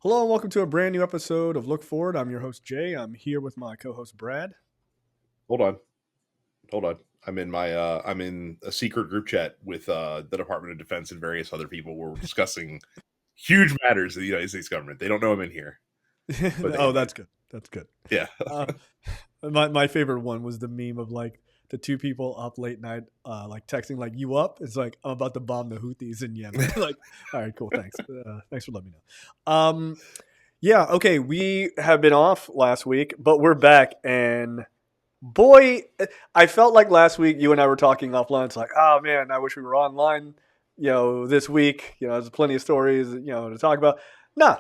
Hello and welcome to a brand new episode of Look Forward. I'm your host Jay. I'm here with my co-host Brad. Hold on, hold on. I'm in a secret group chat with the Department of Defense and various other people. Where we're discussing huge matters of the United States government. They don't know I'm in here, but they Oh, do. that's good. That's good. Yeah, Uh, my favorite one was the meme of like the two people up late night, like texting like "You up?" It's like I'm about to bomb the Houthis in Yemen. Like, all right, cool, thanks. Thanks for letting me know. Yeah, okay. We have been off last week, but we're back, and boy, I felt like last week you and I were talking offline. It's like, oh man, I wish we were online. This week, there's plenty of stories, to talk about. Nah,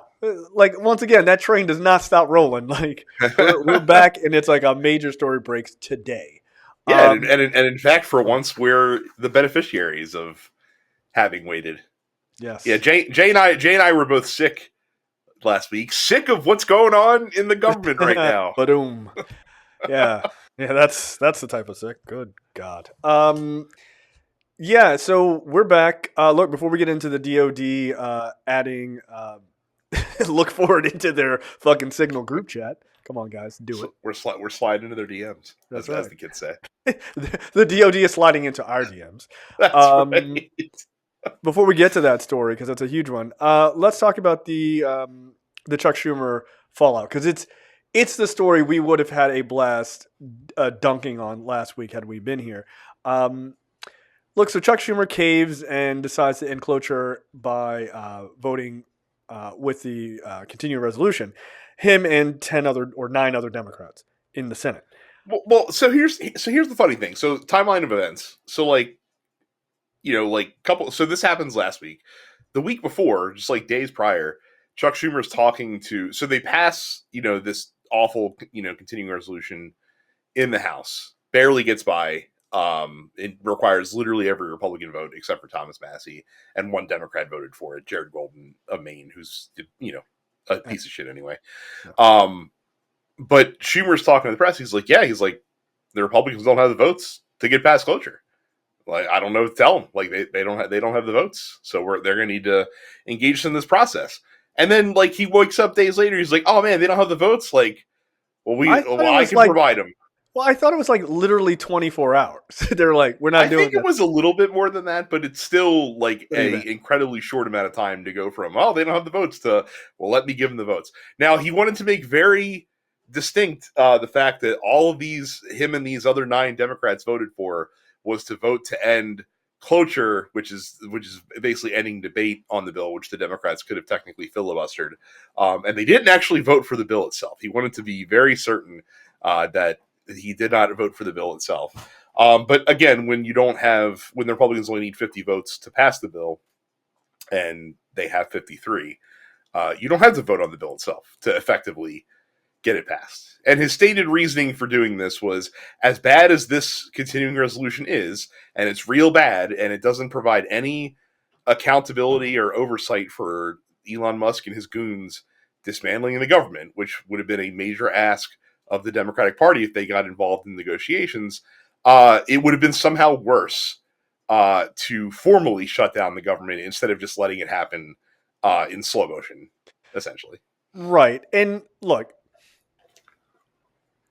like once again, that train does not stop rolling. Like we're back, and it's like a major story breaks today. yeah, Um, and in fact, for oh, once, we're the beneficiaries of having waited. Yeah, yes, Jay and I were both sick last week. Sick of what's going on in the government right now. boom. Yeah, yeah, that's the type of sick. Good God. Yeah, so we're back. Look, before we get into the DoD adding look forward into their fucking signal group chat. Come on, guys, do it. We're sliding into their DMs, That's as right. the kids say. The DoD is sliding into our DMs. That's Um, right. Before we get to that story, because that's a huge one, let's talk about the Chuck Schumer fallout because it's the story we would have had a blast dunking on last week had we been here. Um, Look, so Chuck Schumer caves and decides to end cloture by voting with the continuing resolution. Him and 9 other Democrats in the Senate. So here's the funny thing. So timeline of events. So couple. So this happens last week. The week before, just like days prior, Chuck Schumer's talking to. So they pass this awful continuing resolution in the House. Barely gets by. It requires literally every Republican vote except for Thomas Massey, and one Democrat voted for it, Jared Golden of Maine, who's a piece of shit anyway. Yeah. Um, but Schumer's talking to the press. He's like, the Republicans don't have the votes to get past cloture. Like, I don't know what to tell them. Like they don't have the votes, so they're gonna need to engage in this process. And then like he wakes up days later, he's like, oh man, they don't have the votes. Like, I thought it I was can like, provide them. well, I thought it was like literally 24 hours. They're like, we're not I doing think it that. was a little bit more than that, but it's still like What a incredibly short amount of time to go from they don't have the votes to let me give them the votes. Now he wanted to make very distinct the fact that all of these him and these other 9 Democrats voted for was to vote to end cloture, which is basically ending debate on the bill, which the Democrats could have technically filibustered, and they didn't actually vote for the bill itself. He wanted to be very certain that he did not vote for the bill itself. But again, when the Republicans only need 50 votes to pass the bill, and they have 53, you don't have to vote on the bill itself to effectively get it passed. And his stated reasoning for doing this was, as bad as this continuing resolution is, and it's real bad, and it doesn't provide any accountability or oversight for Elon Musk and his goons dismantling the government, which would have been a major ask of the Democratic Party if they got involved in negotiations. It would have been somehow worse to formally shut down the government instead of just letting it happen in slow motion, essentially. Right. And look,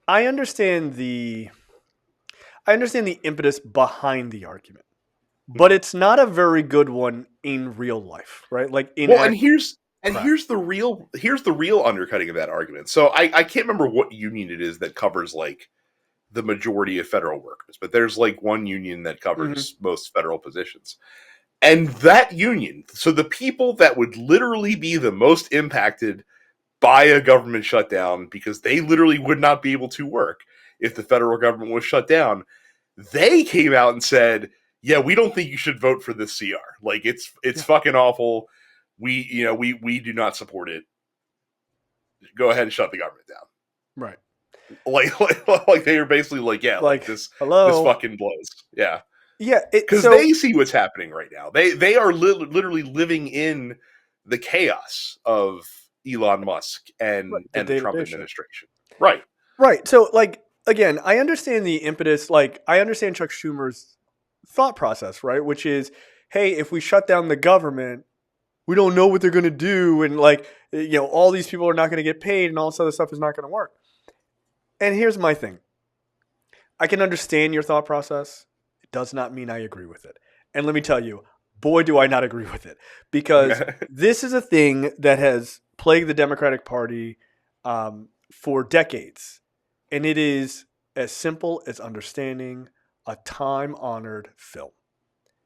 I understand the impetus behind the argument, but Mhm. it's not a very good one in real life, right? Like in Well, and actual here's practice. the real undercutting of that argument. So I can't remember what union it is that covers like the majority of federal workers, but there's like one union that Hmm. covers most federal positions. And that union, so the people that would literally be the most impacted by a government shutdown because they literally would not be able to work if the federal government was shut down, they came out and said, "Yeah, we don't think you should vote for this CR. Like it's Yeah. fucking awful. We do not support it. Go ahead and shut the government down." Right. Like they were basically like, "Yeah, like Like, this hello. fucking blows." Yeah, Yeah. because they see what's happening right now. They are literally living in the chaos of Elon Musk Right, and the the day to Trump day shit. administration. Right. Right. So, like, again, I understand the impetus. Like, I understand Chuck Schumer's thought process, right? Which is, hey, if we shut down the government, we don't know what they're going to do. And like, all these people are not going to get paid and all this other stuff is not going to work. And here's my thing. I can understand your thought process. It does not mean I agree with it. And let me tell you, boy, do I not agree with it. Because this is a thing that has plagued the Democratic Party for decades. And it is as simple as understanding a time-honored film.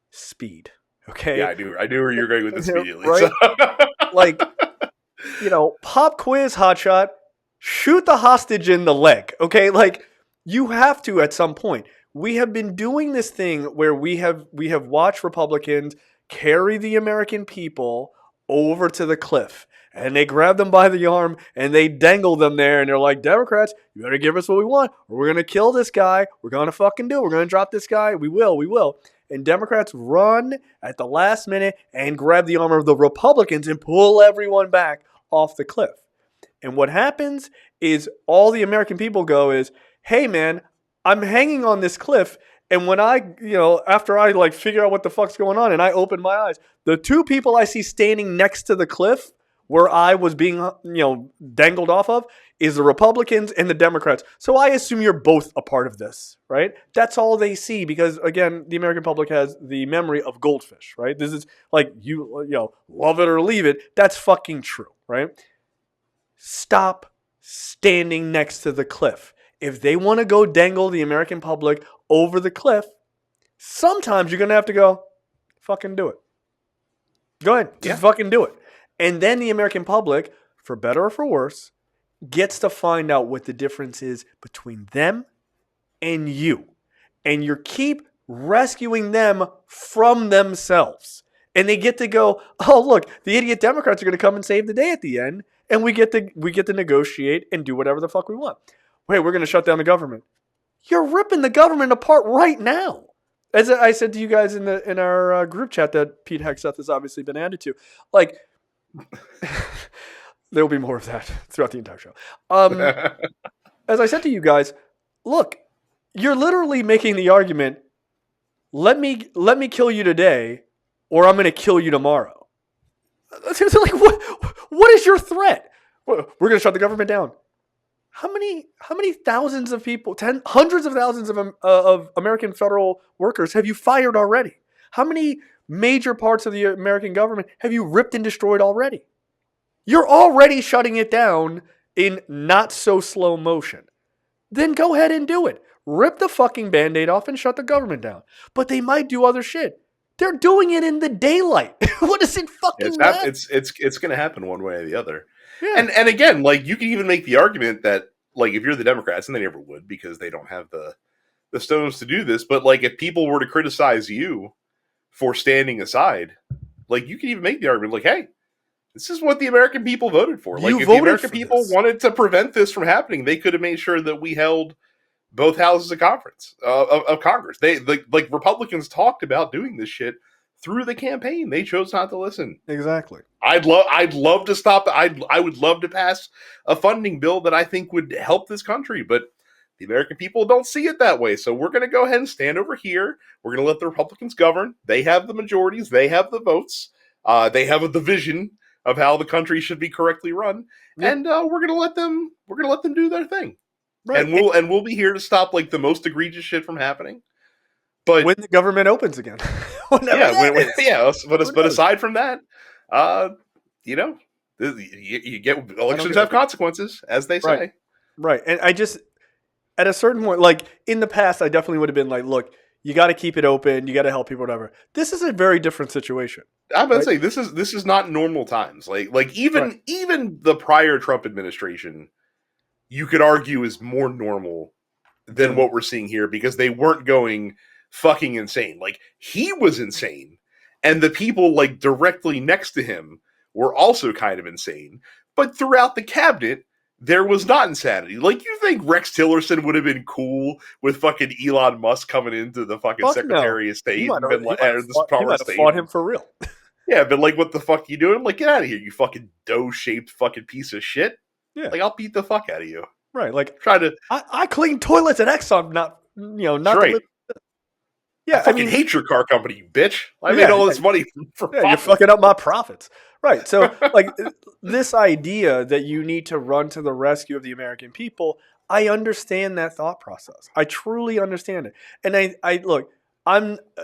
Speed. Okay? Yeah, I do where you're going with this immediately. Right? Like, pop quiz, hotshot, shoot the hostage in the leg. Okay? Like, you have to at some point. We have been doing this thing where we have watched Republicans carry the American people over to the cliff. And they grab them by the arm and they dangle them there. And they're like, Democrats, you better give us what we want or we're going to kill this guy. We're going to fucking do it. We're going to drop this guy. We will. And Democrats run at the last minute and grab the arm of the Republicans and pull everyone back off the cliff. And what happens is all the American people go is, hey, man, I'm hanging on this cliff. And when after I like figure out what the fuck's going on and I open my eyes, the two people I see standing next to the cliff where I was being, dangled off of is the Republicans and the Democrats. So I assume you're both a part of this, right? That's all they see because, again, the American public has the memory of goldfish, right? This is like, love it or leave it. That's fucking true, right? Stop standing next to the cliff. If they want to go dangle the American public over the cliff, sometimes you're going to have to go, fucking do it. Go ahead. Just fucking do it. And then the American public, for better or for worse, gets to find out what the difference is between them and you. And you keep rescuing them from themselves. And they get to go, oh, look, the idiot Democrats are going to come and save the day at the end. And we get to negotiate and do whatever the fuck we want. Wait, we're going to shut down the government. You're ripping the government apart right now. As I said to you guys in our group chat that Pete Hegseth has obviously been added to. Like, there will be more of that throughout the entire show. As I said to you guys, look, you're literally making the argument, let me kill you today or I'm going to kill you tomorrow. Like, what is your threat? We're going to shut the government down. How many thousands of people, hundreds of thousands of American federal workers have you fired already? How many major parts of the American government have you ripped and destroyed already? You're already shutting it down in not so slow motion. Then go ahead and do it. Rip the fucking Band-Aid off and shut the government down. But they might do other shit. They're doing it in the daylight. What does it fucking matter? It's going to happen one way or the other. Yeah. And again, like, you can even make the argument that, like, if you're the Democrats, and they never would because they don't have the stones to do this, but like, if people were to criticize you for standing aside, like, you can even make the argument like, hey, this is what the American people voted for. Like, if the American people wanted to prevent this from happening, they could have made sure that we held both houses of Congress. They like Republicans talked about doing this shit through the campaign. They chose not to listen. Exactly. I'd love to stop. I would love to pass a funding bill that I think would help this country, but the American people don't see it that way. So we're going to go ahead and stand over here. We're going to let the Republicans govern. They have the majorities. They have the votes. They have the vision of how the country should be correctly run, and we're going to let them. We're going to let them do their thing, right? And we'll be here to stop like the most egregious shit from happening. But when the government opens again, but aside from that, you get elections have consequences, as they say. Right. And I just, at a certain point, like in the past, I definitely would have been like, look, you got to keep it open. You got to help people, whatever. This is a very different situation. I'm going to say this is not normal times. Like even the prior Trump administration, you could argue is more normal than what we're seeing here because they weren't going fucking insane. Like, he was insane, and the people like directly next to him were also kind of insane. But throughout the cabinet, there was not insanity. Like, you think Rex Tillerson would have been cool with fucking Elon Musk coming into the fucking Secretary of State and been like, he might have fought him for real. Yeah, but like, what the fuck you doing? Like, get out of here, you fucking dough-shaped fucking piece of shit. Yeah, like, I'll beat the fuck out of you. Right, like, try to. I clean toilets at Exxon, not right. Yeah, I fucking hate your car company, you bitch. I made all this money from you're fucking up my profits. Right. So, like, this idea that you need to run to the rescue of the American people, I understand that thought process. I truly understand it. And I look,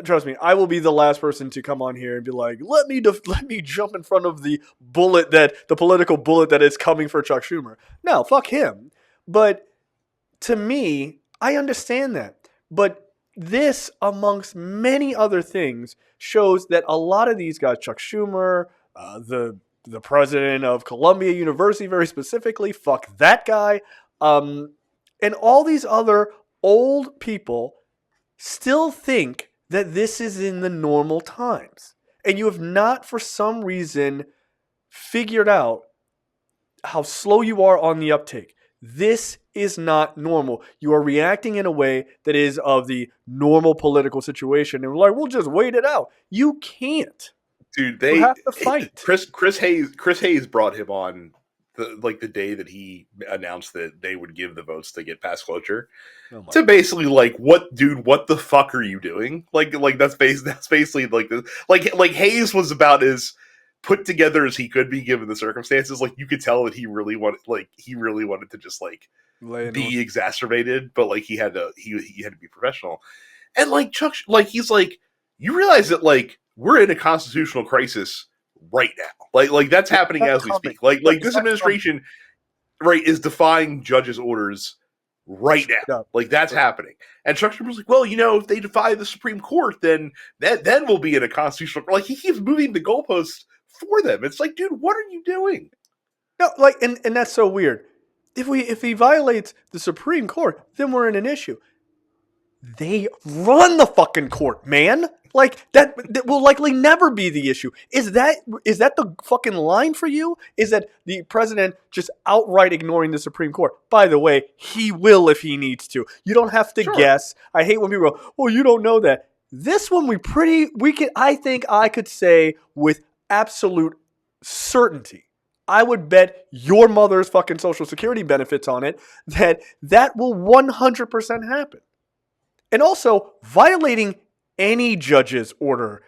trust me, I will be the last person to come on here and be like, let me jump in front of the political bullet that is coming for Chuck Schumer. No, fuck him. But to me, I understand that. But this, amongst many other things, shows that a lot of these guys, Chuck Schumer, the president of Columbia University, very specifically, fuck that guy, and all these other old people still think that this is in the normal times, and you have not, for some reason, figured out how slow you are on the uptake. This is not normal. You are reacting in a way that is of the normal political situation, and we're like, we'll just wait it out. You can't. Dude, You have to fight. Chris Hayes brought him on the day that he announced that they would give the votes to get past cloture, to basically like, what the fuck are you doing? Like that's basically like the like Hayes was about as put together as he could be given the circumstances. Like, you could tell that he really wanted to just like be exacerbated, but like he had to be professional. And like Chuck, like, he's like, you realize that like we're in a constitutional crisis right now. Like that's happening as we speak. Like this administration, right, is defying judges' orders right now. Like that's happening. And Chuck Schumer's like, well, if they defy the Supreme Court, then we'll be in a constitutional. Like, he keeps moving the goalposts for them. It's like, dude, what are you doing? No, like, and that's so weird. If he violates the Supreme Court, then we're in an issue. They run the fucking court, man. Like, that will likely never be the issue. Is that the fucking line for you? Is that the president just outright ignoring the Supreme Court? By the way, he will if he needs to. You don't have to guess. I hate when people go, "Well, you don't know that." This one I think I could say with absolute certainty, I would bet your mother's fucking Social Security benefits on it that will 100% happen. And also, violating any judge's order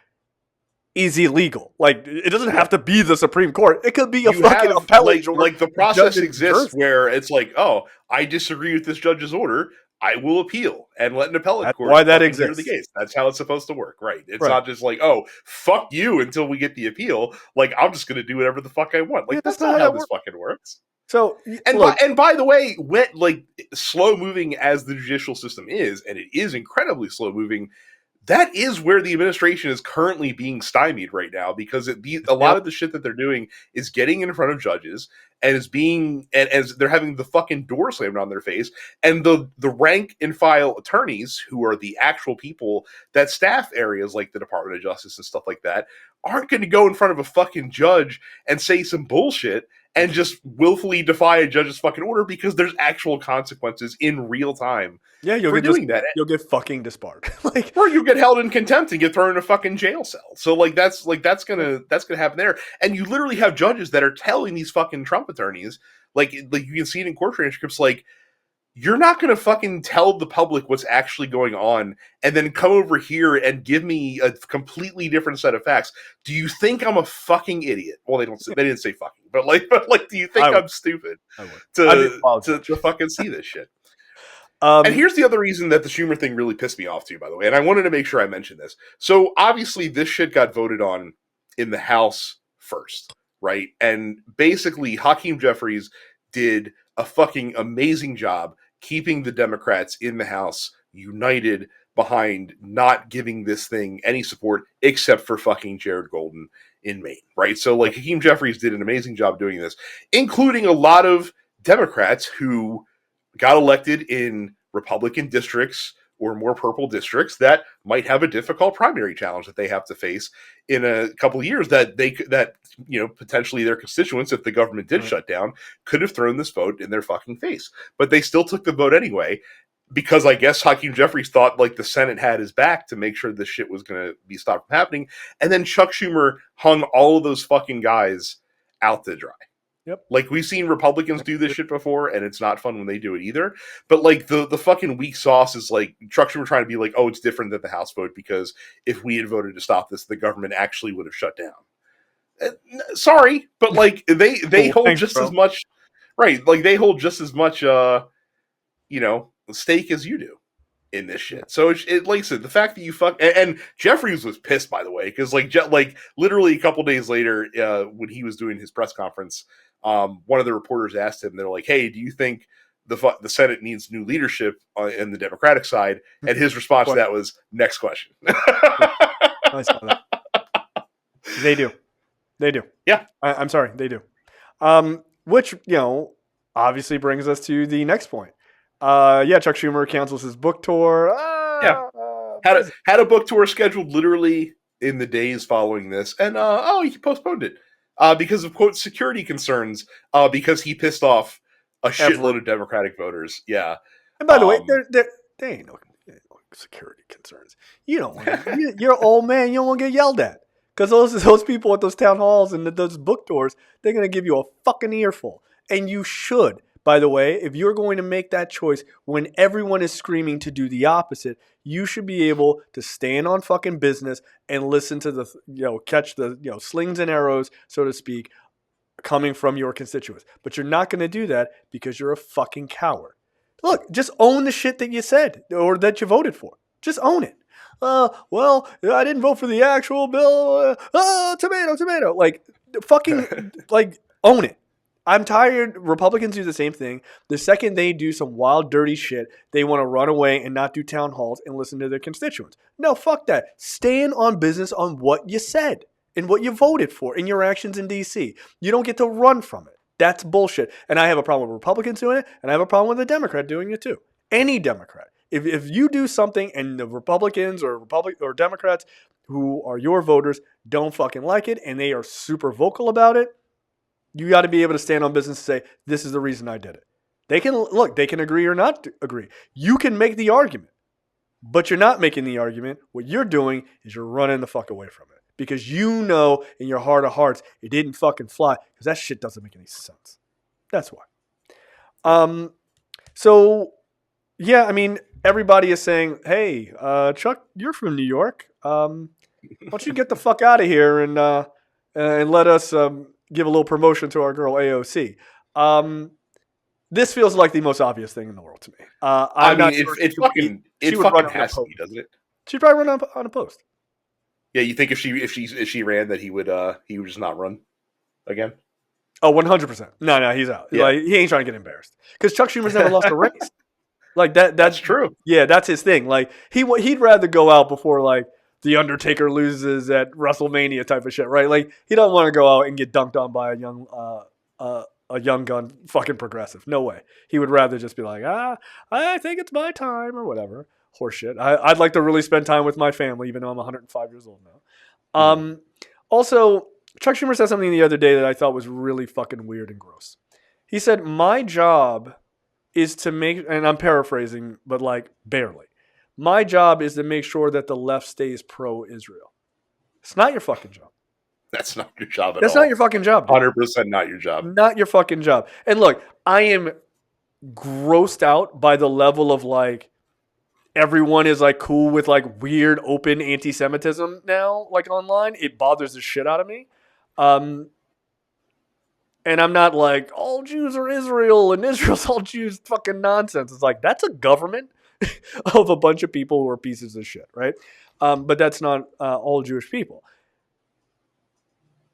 is illegal. Like, it doesn't have to be the Supreme Court. It could be a fucking appellate order. Like, the process exists where it's like, oh, I disagree with this judge's order, I will appeal and let an appellate court. Why that exists? The case. That's how it's supposed to work, right? It's not just like, oh, fuck you until we get the appeal. Like, I'm just going to do whatever the fuck I want. Like, that's not how this fucking works. So, and by the way, when, like, slow moving as the judicial system is, and it is incredibly slow moving, that is where the administration is currently being stymied right now, because a lot of the shit that they're doing is getting in front of judges and as they're having the fucking door slammed on their face, and the rank and file attorneys, who are the actual people that staff areas like the Department of Justice and stuff like that, aren't going to go in front of a fucking judge and say some bullshit and just willfully defy a judge's fucking order, because there's actual consequences in real time. Yeah, you'll get fucking disbarred. Like, or you get held in contempt and get thrown in a fucking jail cell. So that's gonna happen there. And you literally have judges that are telling these fucking Trump attorneys, like you can see it in court transcripts, like, you're not going to fucking tell the public what's actually going on and then come over here and give me a completely different set of facts. Do you think I'm a fucking idiot? Well, they didn't say fucking, but do you think I'm stupid to fucking see this shit? And here's the other reason that the Schumer thing really pissed me off too, by the way. And I wanted to make sure I mentioned this. So obviously this shit got voted on in the House first, right? And basically Hakeem Jeffries did a fucking amazing job keeping the Democrats in the House united behind not giving this thing any support, except for fucking Jared Golden in Maine, right? So like Hakeem Jeffries did an amazing job doing this, including a lot of Democrats who got elected in Republican districts or more purple districts that might have a difficult primary challenge that they have to face in a couple of years, that potentially their constituents, if the government did shut down, could have thrown this vote in their fucking face. But they still took the vote anyway, because I guess Hakeem Jeffries thought like the Senate had his back to make sure this shit was going to be stopped from happening. And then Chuck Schumer hung all of those fucking guys out to dry. Yep. Like, we've seen Republicans do this shit before, and it's not fun when they do it either. But like the fucking weak sauce is like Chuck Schumer trying to be like, oh, it's different than the House vote, because if we had voted to stop this, the government actually would have shut down. Sorry, but like they Cool. hold Thanks, just bro. as much, right? Like they hold just as much, stake as you do in this shit. So like I said, the fact that you and Jeffries was pissed, by the way, because like literally a couple days later, when he was doing his press conference, one of the reporters asked him, they're like, "Hey, do you think the Senate needs new leadership in the Democratic side?" And his response to that was, "Next question." I saw that. They do. They do. Yeah. I'm sorry. They do. Which, obviously brings us to the next point. Chuck Schumer cancels his book tour. Yeah. Had a book tour scheduled literally in the days following this, and he postponed it because of quote security concerns. Because he pissed off a shitload of Democratic voters. Yeah. And by the way, they ain't no security concerns. You don't want to. You're an old man. You don't want to get yelled at because those people at those town halls and those book tours, they're gonna give you a fucking earful, and you should. By the way, if you're going to make that choice when everyone is screaming to do the opposite, you should be able to stand on fucking business and listen to catch the, slings and arrows, so to speak, coming from your constituents. But you're not going to do that because you're a fucking coward. Look, just own the shit that you said or that you voted for. Just own it. Well, I didn't vote for the actual bill. Tomato. Like, fucking, own it. I'm tired. Republicans do the same thing. The second they do some wild, dirty shit, they want to run away and not do town halls and listen to their constituents. No, fuck that. Stand on business on what you said and what you voted for in your actions in D.C. You don't get to run from it. That's bullshit. And I have a problem with Republicans doing it, and I have a problem with a Democrat doing it too. Any Democrat. If you do something and the Republicans or Democrats who are your voters don't fucking like it and they are super vocal about it, you got to be able to stand on business and say, this is the reason I did it. They can agree or not agree. You can make the argument, but you're not making the argument. What you're doing is you're running the fuck away from it because you know in your heart of hearts it didn't fucking fly because that shit doesn't make any sense. That's why. So, yeah, I mean, everybody is saying, hey, Chuck, you're from New York. Why don't you get the fuck out of here and let us give a little promotion to our girl AOC. This feels like the most obvious thing in the world to me. It fucking has to be, doesn't it? She'd probably run on a post. Yeah, you think if she ran that he would just not run again? Oh, 100%. No, he's out. Yeah. Like, he ain't trying to get embarrassed because Chuck Schumer's never lost a race. Like that's true. Yeah, that's his thing. Like he'd rather go out before like the Undertaker loses at WrestleMania type of shit, right? Like he doesn't want to go out and get dunked on by a young gun fucking progressive. No way. He would rather just be like, I think it's my time or whatever. Horseshit. I'd like to really spend time with my family, even though I'm 105 years old now. Also, Chuck Schumer said something the other day that I thought was really fucking weird and gross. He said, my job is to make, and I'm paraphrasing, but like barely. My job is to make sure that the left stays pro-Israel. It's not your fucking job. That's not your job at all. That's not your fucking job. 100% not your job. Not your fucking job. And look, I am grossed out by the level of like everyone is like cool with like weird open anti-Semitism now, like online. It bothers the shit out of me. And I'm not like all Jews are Israel and Israel's all Jews. Fucking nonsense. It's like that's a government of a bunch of people who are pieces of shit, right? But that's not all Jewish people.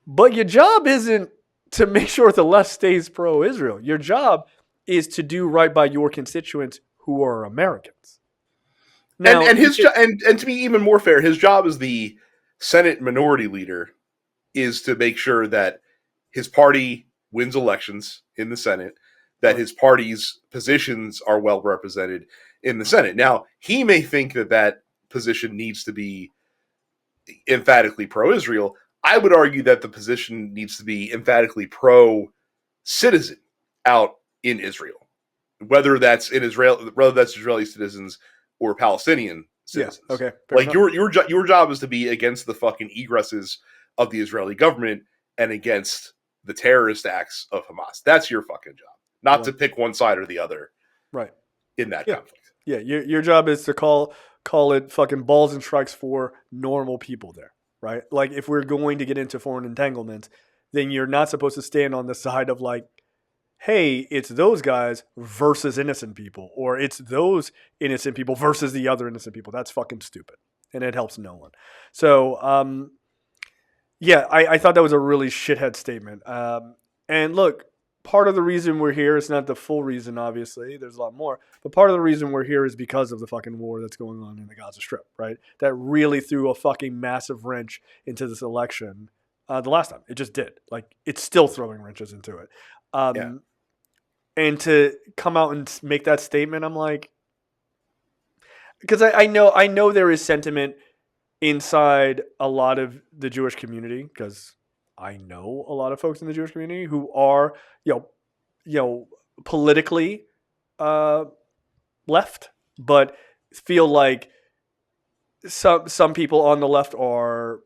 But your job isn't to make sure the left stays pro-Israel. Your job is to do right by your constituents who are Americans. Now, and to be even more fair, his job as the Senate minority leader is to make sure that his party wins elections in the Senate, that his party's positions are well represented in the Senate. Now, he may think that position needs to be emphatically pro-Israel. I would argue that the position needs to be emphatically pro-citizen out in Israel, whether that's Israeli citizens or Palestinian citizens. Yeah, okay. Like your job is to be against the fucking egresses of the Israeli government and against the terrorist acts of Hamas. That's your fucking job, not to pick one side or the other. Right. In that conflict. Yeah, your job is to call it fucking balls and strikes for normal people there. right? Like if we're going to get into foreign entanglements, then you're not supposed to stand on the side of like, hey, it's those guys versus innocent people, or it's those innocent people versus the other innocent people. That's fucking stupid, and it helps no one. So, yeah, I thought that was a really shithead statement. And look, part of the reason we're here is not the full reason, obviously. There's a lot more. But part of the reason we're here is because of the fucking war that's going on in the Gaza Strip, right? That really threw a fucking massive wrench into this election the last time. It just did. Like, it's still throwing wrenches into it. Yeah. And to come out and make that statement, I'm like, because I know there is sentiment inside a lot of the Jewish community, because I know a lot of folks in the Jewish community who are, politically left, but feel like some people on the left are,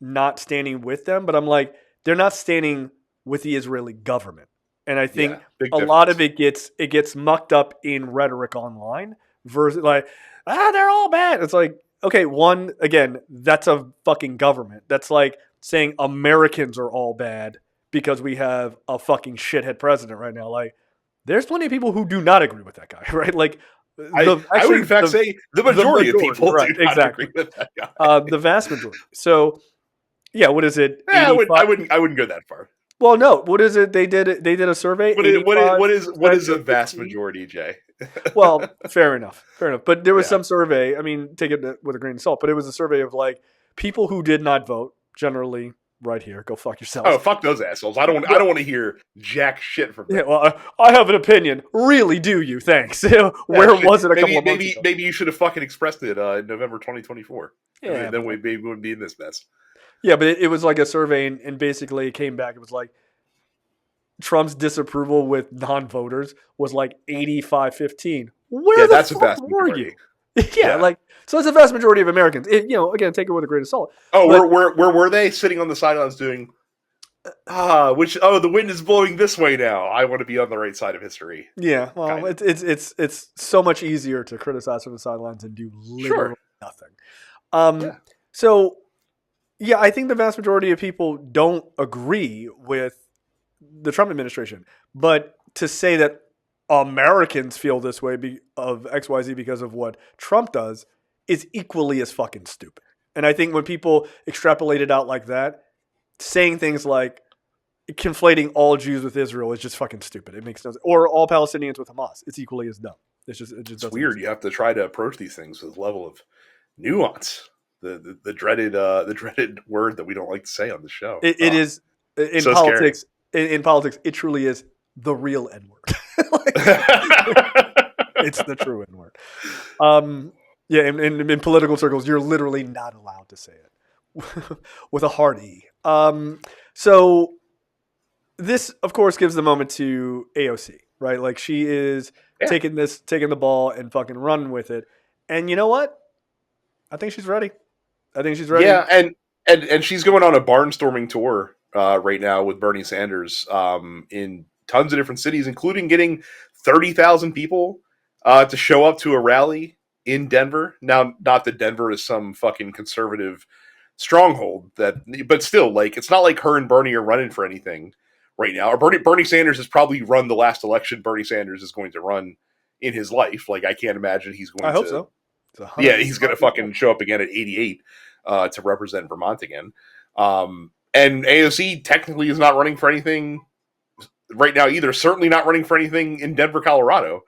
not standing with them. But I'm like, they're not standing with the Israeli government. And I think a lot of it gets mucked up in rhetoric online versus like, they're all bad. It's like, okay, again, that's a fucking government. That's like saying Americans are all bad because we have a fucking shithead president right now. Like, there's plenty of people who do not agree with that guy, right? Like, I would in fact say the majority of people right, do not exactly. agree with that guy. The vast majority. So, yeah, what is it? I wouldn't go that far. Well, no. What is it? They did a survey. What is a vast majority, Jay? Well, fair enough. But there was some survey. I mean, take it with a grain of salt. But it was a survey of like people who did not vote. Generally, right here, go fuck yourselves. Oh, fuck those assholes! I don't want to hear jack shit from them. Yeah, well, I have an opinion. Really, do you? Thanks. Where was it a couple of months ago? Maybe you should have fucking expressed it in November 2024. Yeah, then we wouldn't be in this mess. Yeah, but it was like a survey, and basically it came back. It was like Trump's disapproval with non-voters was like 85-15. Where the fuck were you? Like, so that's a vast majority of Americans. Again, take it with a grain of salt. Oh, where were they sitting on the sidelines doing? The wind is blowing this way now. I want to be on the right side of history. Yeah, well, it's so much easier to criticize from the sidelines and do literally nothing. So. Yeah, I think the vast majority of people don't agree with the Trump administration. But to say that Americans feel this way of XYZ because of what Trump does is equally as fucking stupid. And I think when people extrapolate it out like that, saying things like conflating all Jews with Israel is just fucking stupid. It makes no sense. Or all Palestinians with Hamas. It's equally as dumb. It's weird. You have to try to approach these things with a level of nuance. The dreaded word that we don't like to say on the show. It is in so politics. In politics, it truly is the real N word. It's the true N word. In political circles, you're literally not allowed to say it with a hard E. So this, of course, gives the moment to AOC, right? Like she is taking the ball and fucking running with it. And you know what? I think she's ready. Yeah, and she's going on a barnstorming tour right now with Bernie Sanders in tons of different cities, including getting 30,000 people to show up to a rally in Denver. Now, not that Denver is some fucking conservative stronghold, but still, like, it's not like her and Bernie are running for anything right now. Or Bernie Sanders has probably run the last election Bernie Sanders is going to run in his life. Like, I can't imagine he's going to. I hope so. Yeah, he's going to fucking show up again at 88 to represent Vermont again. And AOC technically is not running for anything right now either. Certainly not running for anything in Denver, Colorado.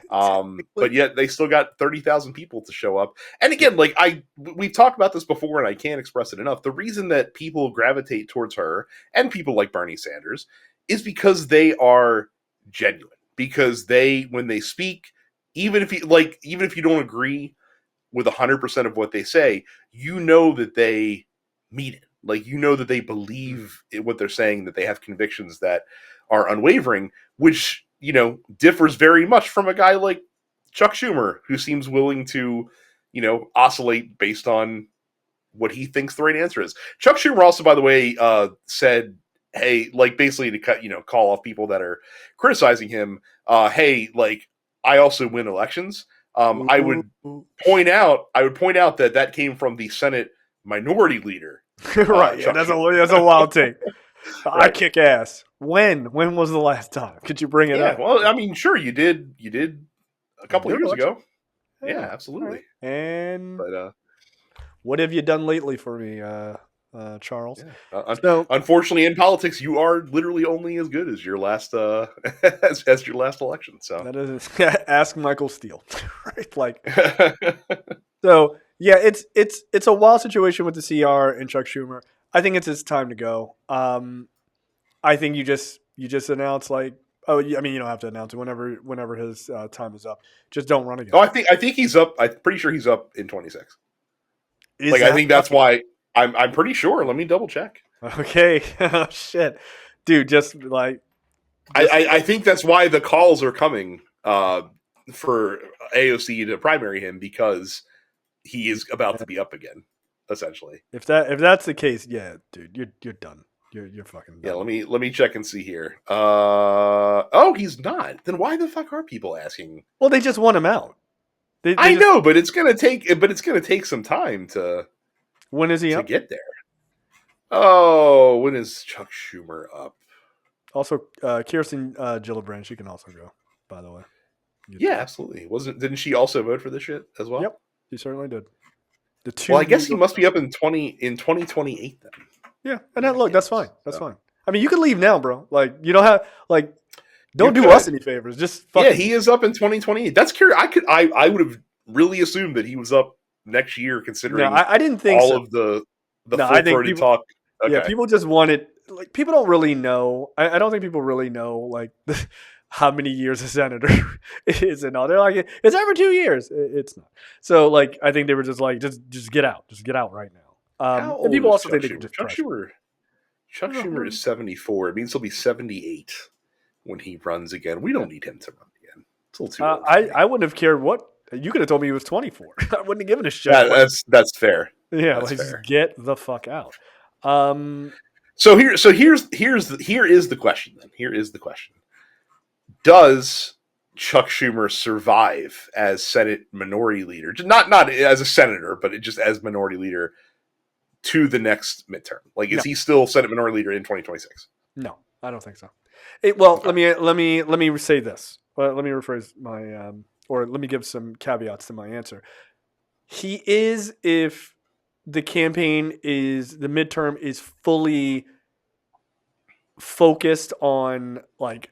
But yet they still got 30,000 people to show up. And again, like we've talked about this before, and I can't express it enough. The reason that people gravitate towards her and people like Bernie Sanders is because they are genuine. Because when they speak, even if you don't agree with 100% of what they say, you know that they mean it. Like, you know that they believe in what they're saying, that they have convictions that are unwavering, which, differs very much from a guy like Chuck Schumer, who seems willing to, oscillate based on what he thinks the right answer is. Chuck Schumer also, by the way, said, hey, like, basically to call off people that are criticizing him, hey, like, I also win elections. I would point out that came from the Senate minority leader. Right. Yeah, Chuck that's Schumer. a wild take. I Right. kick ass. When? When was the last time? Could you bring it Yeah. up? Well, I mean, sure, you did. You did a You couple did a years bunch. ago. Yeah. Yeah, All absolutely. right. And But what have you done lately for me, Charles? yeah. So Unfortunately, in politics, you are literally only as good as your last as your last election. So. that is ask Michael Steele, right? Like, so yeah, it's a wild situation with the CR and Chuck Schumer. I think it's his time to go. I think you just announce like, oh, I mean, you don't have to announce it whenever his time is up. Just don't run again. Oh, I think he's up. I'm pretty sure he's up in 26. Is Like I that think that's why I'm pretty sure. Let me double check. okay? Oh, shit, dude, just like I think that's why the calls are coming for AOC to primary him, because he is about to be up again, essentially. if that's the case, yeah, dude, you're done. You're fucking Yeah, done. let me check and see here. Oh, he's not. Then why the fuck are people asking? Well, they just want him out. They I just, know, but it's gonna take some time when is he to up? get there. Oh, when is Chuck Schumer up? Also, Kirsten Gillibrand, she can also go. By the way. Yeah, absolutely. Didn't she also vote for this shit as well? Yep, she certainly did. The two. Well, I guess he must be up in 2028 then. Yeah, and then look, that's fine. That's So. fine. I mean, you can leave now, bro. Like, you don't have like, don't You do could. us any favors. Just fucking. Yeah, he is up in 2028. That's curious. I would have really assumed that he was up next year, No, considering I didn't think all so. of the No, I think full-throated people. talk. Yeah, Okay. people just wanted. Like, people don't really know. I don't think people really know like how many years a senator is and all. They're like, it's every 2 years. It's not. So like, I think they were just like, just get out, right now. How And old people is also Chuck think they can Schumer? just Chuck pressure. Schumer. Chuck Schumer is 74. It means he'll be 78 when he runs again. We don't need him to run again. It's a little too old. For me. I wouldn't have cared what you could have told me he was 24. I wouldn't have given a shit. That's fair. Yeah, That's like fair. just get the fuck out. Um, So here is the question then. Here is the question. Does Chuck Schumer survive as Senate Minority Leader? Not as a senator, but just as Minority Leader to the next midterm. Like, is No. he still Senate Minority Leader in 2026? no, I don't think so. Well, Okay. let me say this. Let me rephrase my or let me give some caveats to my answer. He is if the midterm is fully focused on like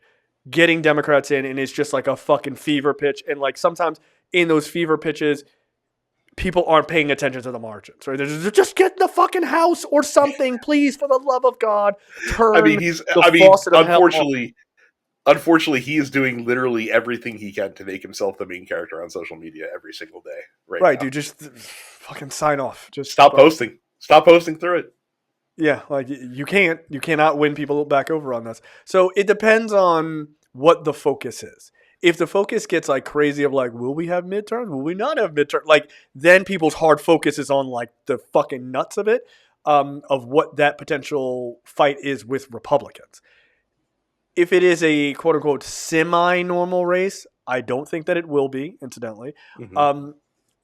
getting Democrats in, and it's just like a fucking fever pitch. And like sometimes in those fever pitches, people aren't paying attention to the margins, right? They're just get in the fucking house or something, please, for the love of God. Turn the faucet of hell off. Unfortunately, he is doing literally everything he can to make himself the main character on social media every single day. Right, now. dude. Just fucking sign off. Just Stop posting. Stop posting through it. Yeah, like you cannot win people back over on this. So it depends on what the focus is. If the focus gets like crazy of like, will we have midterms? Will we not have midterms? Like then people's hard focus is on like the fucking nuts of it, of what that potential fight is with Republicans. If it is a quote unquote semi-normal race, I don't think that it will be, incidentally. Mm-hmm.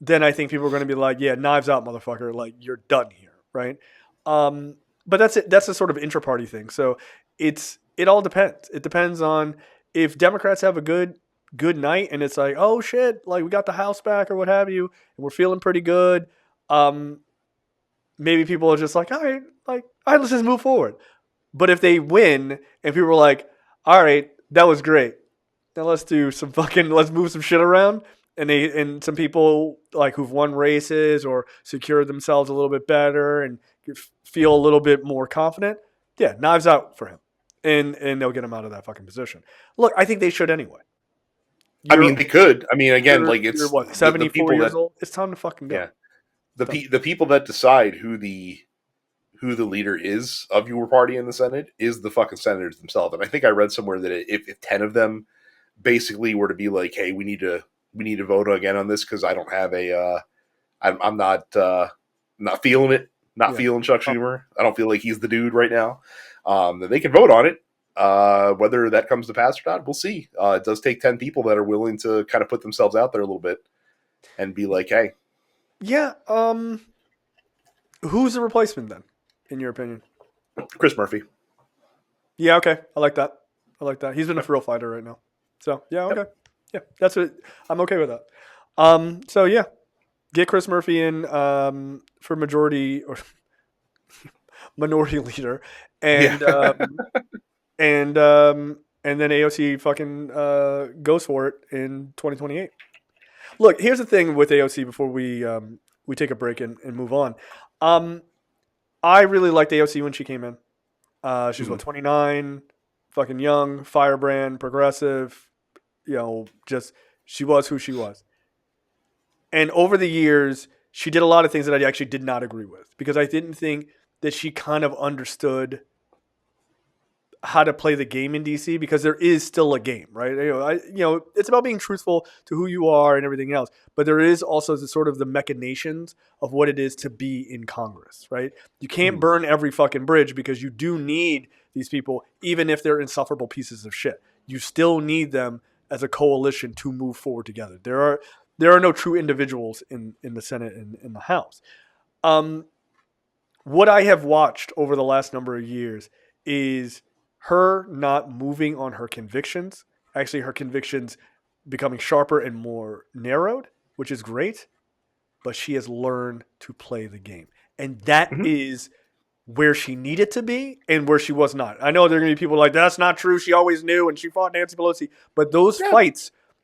Then I think people are going to be like, yeah, knives out, motherfucker. Like you're done here, right? But that's it. That's a sort of intra-party thing. So it all depends. It depends on if Democrats have a good night and it's like, oh shit, like we got the House back or what have you, and we're feeling pretty good. Maybe people are just like, all right, let's just move forward. But if they win and people are like, all right, that was great. Now let's move some shit around. And some people like who've won races or secured themselves a little bit better and feel a little bit more confident. Yeah, knives out for him. And they'll get him out of that fucking position. Look, I think they should anyway. I mean, they could. I mean, again, like you're it's what, 74 years that, old? It's time to fucking go. Yeah, the people that decide who the leader is of your party in the Senate is the fucking senators themselves. And I think I read somewhere that if 10 of them basically were to be like, hey, we need to vote again on this because I don't have I'm not feeling it, feeling Chuck Schumer. I don't feel like he's the dude right now. Then they can vote on it. Whether that comes to pass or not, we'll see. It does take 10 people that are willing to kind of put themselves out there a little bit and be like, hey. Yeah. Who's the replacement then, in your opinion? Chris Murphy. Yeah, okay. I like that. I like that. He's been a real fighter right now. So yeah, Yep. okay. Yeah, that's what I'm okay with that. So yeah, get Chris Murphy in for majority or minority leader, Yeah. and and then AOC fucking goes for it in 2028. Look, here's the thing with AOC before we take a break and move on. Um, I really liked AOC when she came in. She was what, Mhm. 29, fucking young, firebrand, progressive. Just she was who she was. And over the years, she did a lot of things that I actually did not agree with because I didn't think that she kind of understood how to play the game in DC because there is still a game, right? It's about being truthful to who you are and everything else, but there is also the sort of the machinations of what it is to be in Congress, right? You can't Mhm. burn every fucking bridge because you do need these people, even if they're insufferable pieces of shit. You still need them as a coalition to move forward together. There are no true individuals in the Senate and in the House. Um, what I have watched over the last number of years is her not moving on her convictions. Actually, her convictions becoming sharper and more narrowed, which is great. But she has learned to play the game. And that Mhm. is where she needed to be and where she was not. I know there are going to be people like, that's not true. She always knew and she fought Nancy Pelosi. But Yeah.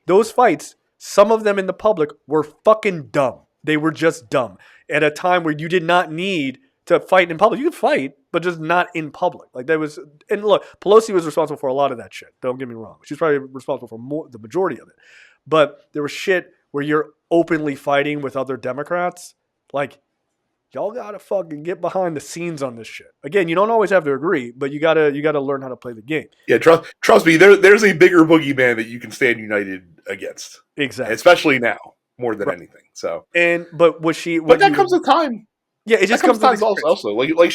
those fights, some of them in the public were fucking dumb. They were just dumb at a time where you did not need to fight in public. You could fight, but just not in public. Like that was, and look, Pelosi was responsible for a lot of that shit. Don't get me wrong. She's probably responsible for the majority of it. But there was shit where you're openly fighting with other Democrats. Like, y'all gotta fucking get behind the scenes on this shit. Again, you don't always have to agree, but you gotta learn how to play the game. Yeah, trust me, there's a bigger boogeyman that you can stand united against, Exactly. especially now more than Right. anything. So, And but what she but what that you comes with time. yeah, it That just comes comes with with time also. experience. Also, like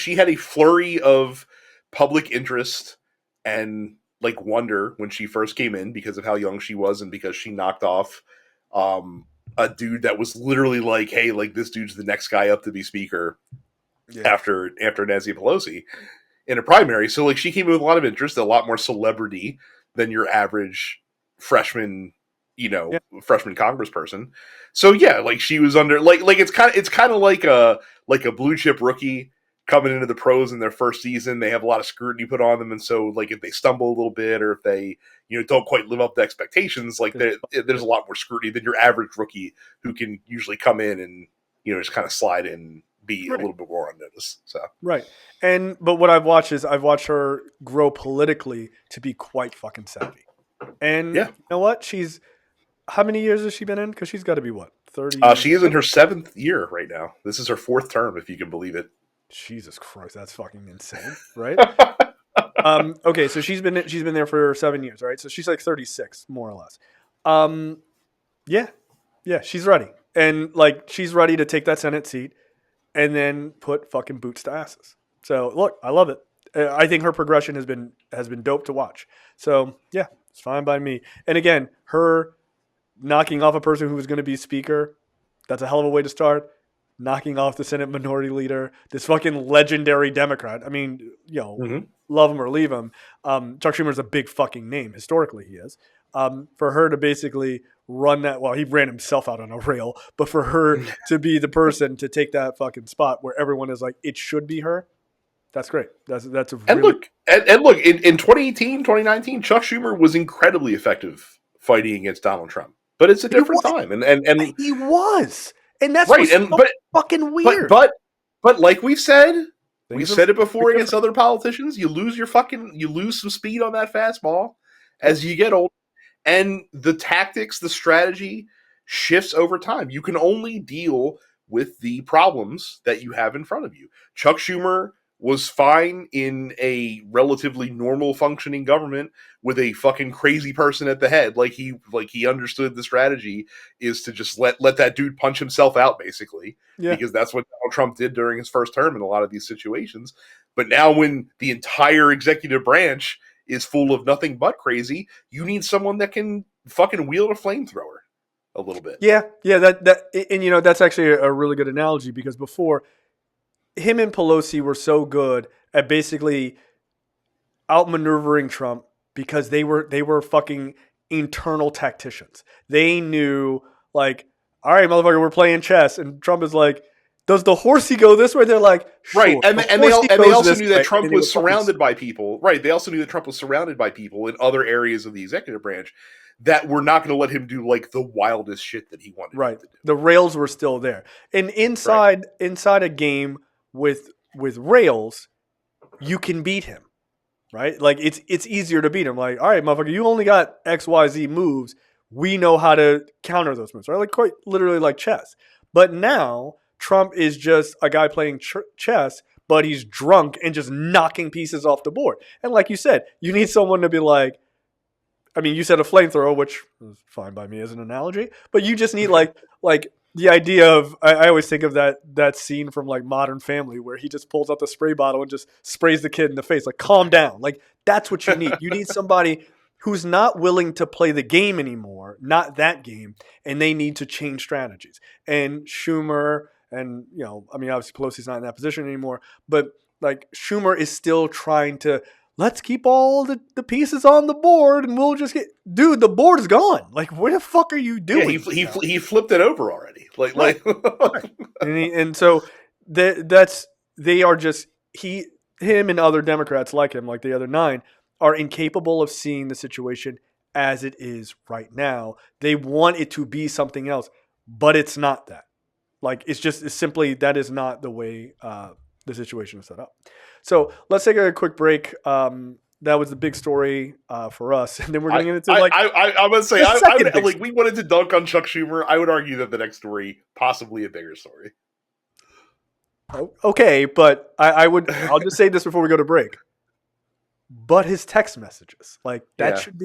she had a flurry of public interest and like wonder when she first came in because of how young she was and because she knocked off um a dude that was literally like, hey, like this dude's the next guy up to be speaker Yeah. after Nancy Pelosi in a primary. So like she came in with a lot of interest, a lot more celebrity than your average freshman, Yeah. freshman congressperson. So yeah, like she was under like it's kind of like a blue chip rookie coming into the pros in their first season. They have a lot of scrutiny put on them, and so like if they stumble a little bit or if they don't quite live up to expectations, like there's a lot more scrutiny than your average rookie who can usually come in and just kind of slide in, be a Right. little bit more on notice. So Right. But what I've watched is I've watched her grow politically to be quite fucking savvy. And yeah. you know what? She's how many years has she been in? Because she's got to be what, She is 36? in her seventh year right now. This is her fourth term, if you can believe it. Jesus Christ, that's fucking insane, right? Okay, so she's been there for 7 years, right? So she's like 36, more or less. Um, yeah, yeah, she's ready, and like she's ready to take that Senate seat and then put fucking boots to asses. So look, I love it. I think her progression has been dope to watch. So yeah, it's fine by me. And again, her knocking off a person who was going to be speaker, that's a hell of a way to start. Knocking off the Senate minority leader, this fucking legendary Democrat. I mean, Mm-hmm. love him or leave him. Chuck Schumer is a big fucking name. Historically, he is. For her to basically run that, well, he ran himself out on a rail, but for her to be the person to take that fucking spot where everyone is like, it should be her, that's great. That's a And really look, and look, in 2018, 2019, Chuck Schumer was incredibly effective fighting against Donald Trump. But it's a he different was, time, and he was, and that's right, what's and so fucking but weird. but but like we've Things have said it before against different. other politicians. You lose some speed on that fastball Yep. as you get older. And the tactics, the strategy shifts over time. You can only deal with the problems that you have in front of you. Chuck Schumer was fine in a relatively normal functioning government with a fucking crazy person at the head. Like he understood the strategy is to just let that dude punch himself out basically, Yeah. because that's what Donald Trump did during his first term in a lot of these situations. But now when the entire executive branch is full of nothing but crazy, you need someone that can fucking wield a flamethrower. a little bit. Yeah. And that's actually a really good analogy because before him and Pelosi were so good at basically outmaneuvering Trump because they were fucking internal tacticians. They knew like, all right, motherfucker, we're playing chess, and Trump is like, does the horsey go this way? They're like, Right, sure. and The and they horsey and they goes also this knew way, that and Trump they would was fucking surrounded by people. Right, they also knew that Trump was surrounded by people in other areas of the executive branch that were not going to let him do like the wildest shit that he wanted him right. to do. The rails were still there, and Right, inside a game with rails, you can beat him. Right? Like it's easier to beat him. Like, all right, motherfucker, you only got XYZ moves. We know how to counter those moves, right? Like quite literally like chess. But now Trump is just a guy playing chess, but he's drunk and just knocking pieces off the board. And like you said, you need someone to be like, I mean, you said a flamethrower, which is fine by me as an analogy, but you just need like the idea of I always think of that scene from like Modern Family where he just pulls out the spray bottle and just sprays the kid in the face. Like, calm down. Like that's what you need. You need somebody who's not willing to play the game anymore, not that game, and they need to change strategies. And Schumer and I mean, obviously Pelosi's not in that position anymore, but like Schumer is still trying to let's keep all the pieces on the board and we'll just get dude, the board is gone. Like, what the fuck are you yeah, doing? he flipped it over already. Right. Right. And so that's they are just him and other Democrats like him, like the other nine, are incapable of seeing the situation as it is right now. They want it to be something else, but it's not that. Like it's simply that is not the way the situation is set up. So let's take a quick break. That was the big story for us, and then we're going to get into like I would say the second I big like we wanted to dunk on Chuck Schumer. I would argue that the next story possibly a bigger story. okay, but I'll just say this before we go to break. But his text messages, like that Yeah. should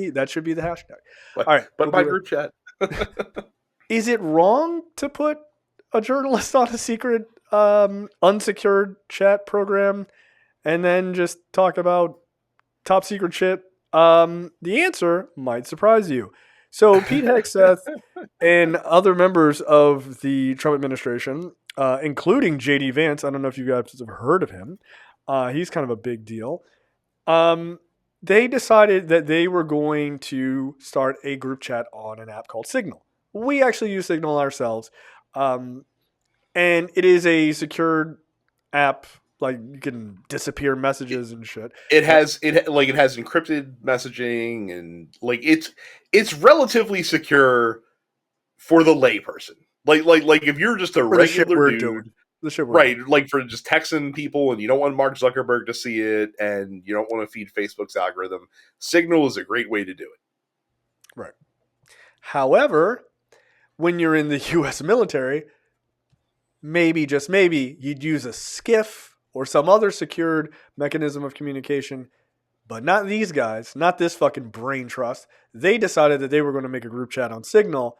be the hashtag. But, All right, but by group chat. Is it wrong to put a journalist on a secret unsecured chat program and then just talk about top secret shit? The answer might surprise you. So Pete Hegseth and other members of the Trump administration, including J.D. Vance, I don't know if you guys have heard of him. He's kind of a big deal. They decided that they were going to start a group chat on an app called Signal. We actually use Signal ourselves. And it is a secured app. Like you can disappear messages and shit. It has encrypted messaging and like it's relatively secure for the layperson. Like if you're just a For the shit regular we're dude, doing. The shit we're right? doing. Like for just texting people and you don't want Mark Zuckerberg to see it and you don't want to feed Facebook's algorithm, Signal is a great way to do it. Right. However, when you're in the U.S. military, maybe, just maybe, you'd use a skiff or some other secured mechanism of communication, but not these guys, not this fucking brain trust. They decided that they were going to make a group chat on Signal,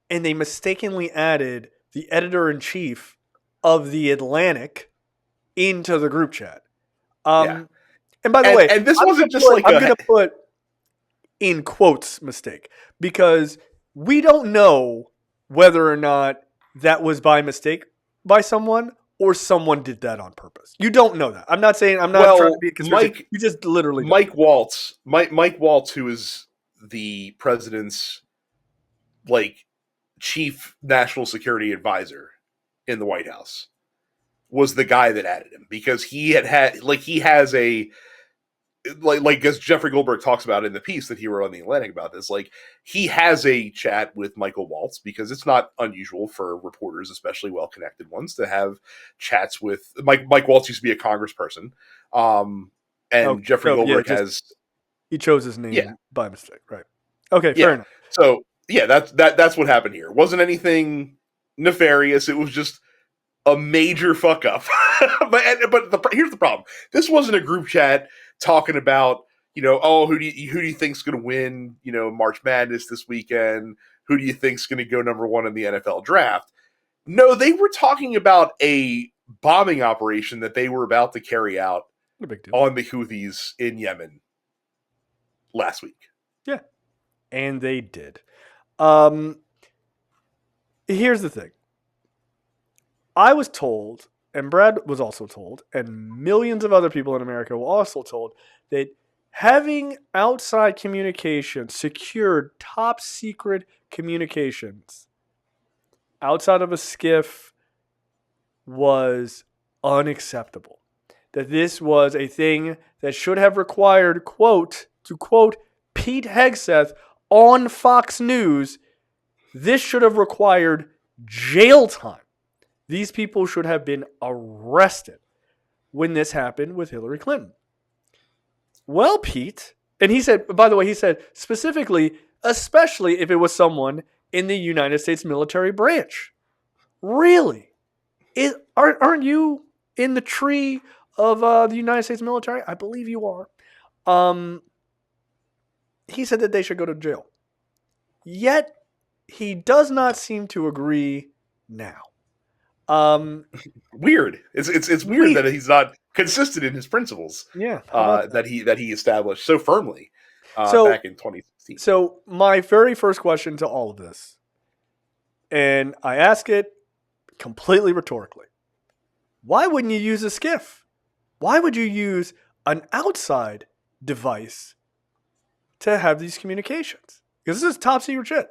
and they mistakenly added the editor-in-chief of The Atlantic into the group chat. Yeah. And by the way, and this I'm wasn't just I'm going to put in quotes mistake because we don't know whether or not that was by mistake by someone or someone did that on purpose. You don't know that. I'm not trying to be a conspiracy. You just literally don't. Mike Waltz, who is the president's like chief national security advisor in the White House, was the guy that added him because he has a like as Jeffrey Goldberg talks about in the piece that he wrote on the Atlantic about this, like he has a chat with Michael Waltz because it's not unusual for reporters, especially well-connected ones, to have chats with Mike Waltz used to be a congressperson. And Jeffrey Goldberg he chose his name by mistake, right? Okay, fair enough. So yeah, that's what happened here. It wasn't anything nefarious. It was just a major fuck up. but here's the problem. This wasn't a group chat talking about, who do you think's going to win, March Madness this weekend? Who do you think's going to go number one in the NFL draft? No, they were talking about a bombing operation that they were about to carry out on the Houthis in Yemen last week. Yeah, and they did. here's the thing. I was told, and Brad was also told, and millions of other people in America were also told that having outside communication, secured, top secret communications outside of a skiff was unacceptable. That this was a thing that should have required, quote, to quote Pete Hegseth on Fox News, this should have required jail time. These people should have been arrested when this happened with Hillary Clinton. Well, Pete, and he said, by the way, he said specifically, especially if it was someone in the United States military branch. Really? Aren't you in the tree of the United States military? I believe you are. He said that they should go to jail. Yet, he does not seem to agree now. Weird. It's weird that he's not consistent in his principles. Yeah, that he established so firmly back in 2016. So my very first question to all of this, and I ask it completely rhetorically: why wouldn't you use a skiff? Why would you use an outside device to have these communications? Because this is top secret shit.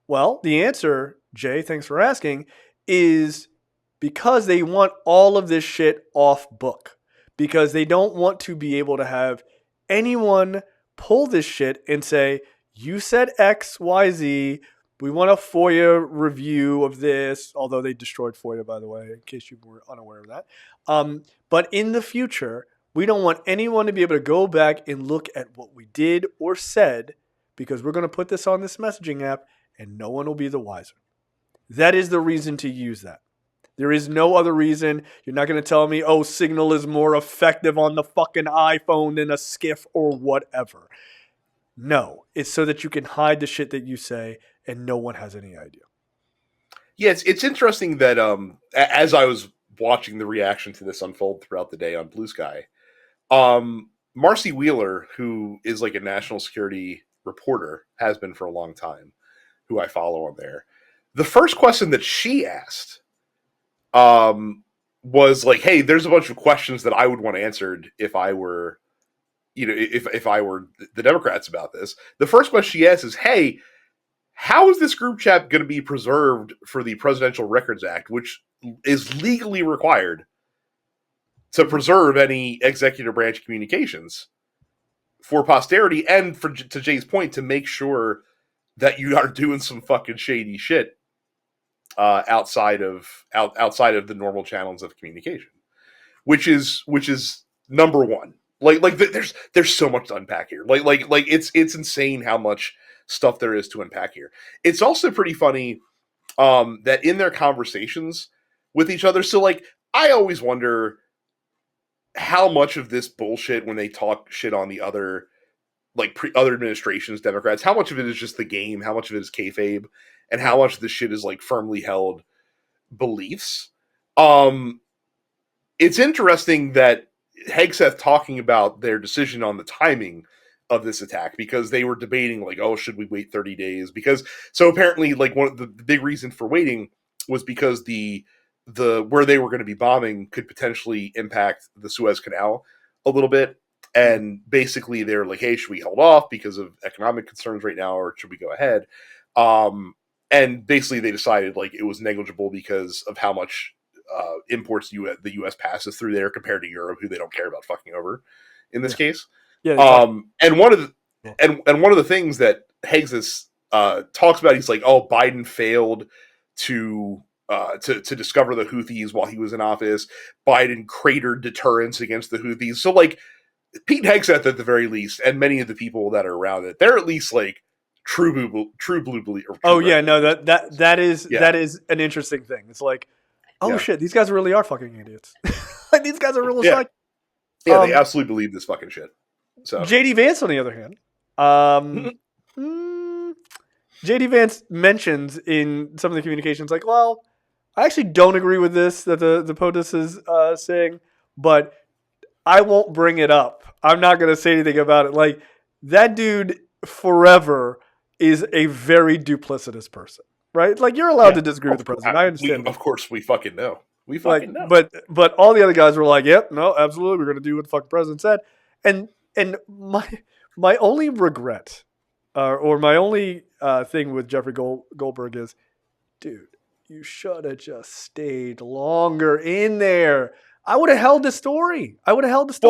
Well, the answer, Jay, thanks for asking, is because they want all of this shit off book. Because they don't want to be able to have anyone pull this shit and say, you said X, Y, Z. We want a FOIA review of this. Although they destroyed FOIA, by the way, in case you were unaware of that. But in the future, we don't want anyone to be able to go back and look at what we did or said, because we're going to put this on this messaging app and no one will be the wiser. That is the reason to use that. There is no other reason. You're not going to tell me, oh, Signal is more effective on the fucking iPhone than a skiff or whatever. No, it's so that you can hide the shit that you say and no one has any idea. Yeah, it's interesting that as I was watching the reaction to this unfold throughout the day on Blue Sky, Marcy Wheeler, who is like a national security reporter, has been for a long time, who I follow on there. The first question that she asked was like, hey, there's a bunch of questions that I would want answered if I were, if I were the Democrats about this. The first question she asked is, hey, how is this group chat going to be preserved for the Presidential Records Act, which is legally required to preserve any executive branch communications for posterity, and to Jay's point, to make sure that you are doing some fucking shady shit outside of the normal channels of communication, which is number one. Like there's so much to unpack here. Like it's insane how much stuff there is to unpack here. It's also pretty funny that in their conversations with each other. So like I always wonder how much of this bullshit, when they talk shit on the other other administrations, Democrats, how much of it is just the game, how much of it is kayfabe, and how much of this shit is like firmly held beliefs. It's interesting that Hegseth talking about their decision on the timing of this attack, because they were debating like, oh, should we wait 30 days? Because so apparently like one of the big reason for waiting was because the where they were going to be bombing could potentially impact the Suez Canal a little bit. And basically they're like, hey, should we hold off because of economic concerns right now, or should we go ahead? And basically they decided like it was negligible because of how much imports the U.S. passes through there compared to Europe, who they don't care about fucking over in this case. Yeah. And one of the things that Hegseth talks about, he's like, oh, Biden failed to discover the Houthis while he was in office. Biden cratered deterrence against the Houthis. So like Pete Hegseth at the very least, and many of the people that are around it, they're at least like true blue believers. Oh yeah, no, that is an interesting thing. It's like, oh shit, these guys really are fucking idiots. Like these guys are real like. Yeah, they absolutely believe this fucking shit. So JD Vance, on the other hand, JD Vance mentions in some of the communications, like, well, I actually don't agree with this that the POTUS is saying, but I won't bring it up. I'm not going to say anything about it. Like, that dude forever is a very duplicitous person, right? Like you're allowed Yeah. to disagree with the president. I understand that. Of course, we fucking know. We Like, fucking know. but all the other guys were like, "Yep, no, absolutely, we're gonna do what the fuck the president said." And my only regret, or my only thing with Jeffrey Goldberg is, dude, you should have just stayed longer in there. I would have held the story. Well,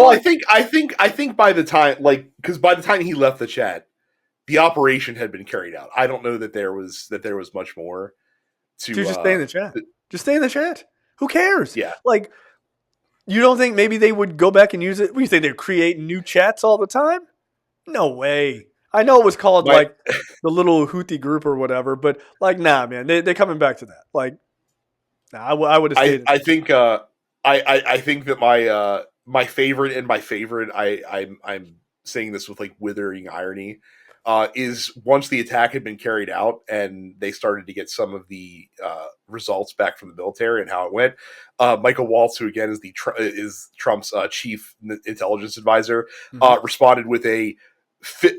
I think by the time, like, because by the time he left the chat, the operation had been carried out. I don't know that there was much more to. Dude, just stay in the chat. Just stay in the chat. Who cares? Yeah. Like, you don't think maybe they would go back and use it? What do you think? They'd create new chats all the time? No way. I know it was called like the little Houthi group or whatever, but like, nah, man, they're coming back to that. Like, nah, I would have stayed. I think I think that my favorite and my favorite, I'm saying this with like withering irony, is once the attack had been carried out and they started to get some of the results back from the military and how it went. Michael Waltz, who again is Trump's chief intelligence advisor, responded with a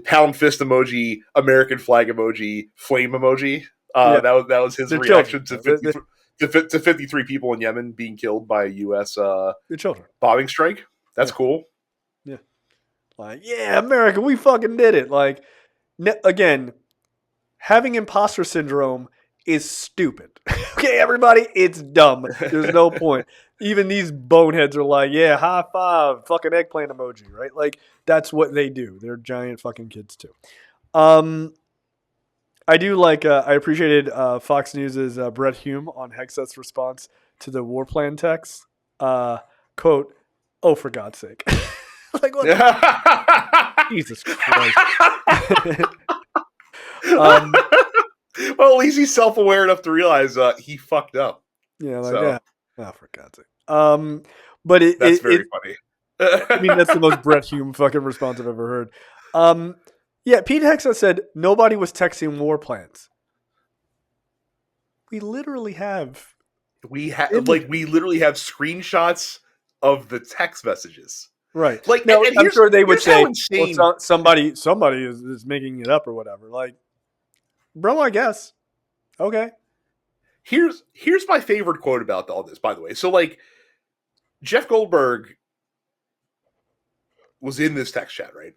pound fist emoji, American flag emoji, flame emoji. That was his reaction to 53 people in Yemen being killed by a U.S. bombing strike. That's cool. Yeah. Like, yeah, America, we fucking did it. Like, again, having imposter syndrome is stupid. Okay, everybody, it's dumb. There's no point. Even these boneheads are like, yeah, high five, fucking eggplant emoji, right? Like, that's what they do. They're giant fucking kids too. I do like, I appreciated Fox News' Brett Hume on Hegseth's response to the war plan text. Quote, "Oh, for God's sake." Like, what? Jesus Christ. Well, at least he's self-aware enough to realize he fucked up. Yeah, like, yeah. Oh, for God's sake. But that's very funny. I mean, that's the most Brett Hume fucking response I've ever heard. Yeah, Pete Hegseth said nobody was texting war plans. We literally have. We literally have screenshots of the text messages. Right. Like, no, I'm sure they would say, well, somebody is making it up or whatever. Like, bro, I guess. Okay. Here's my favorite quote about all this, by the way. So, like, Jeff Goldberg was in this text chat, right?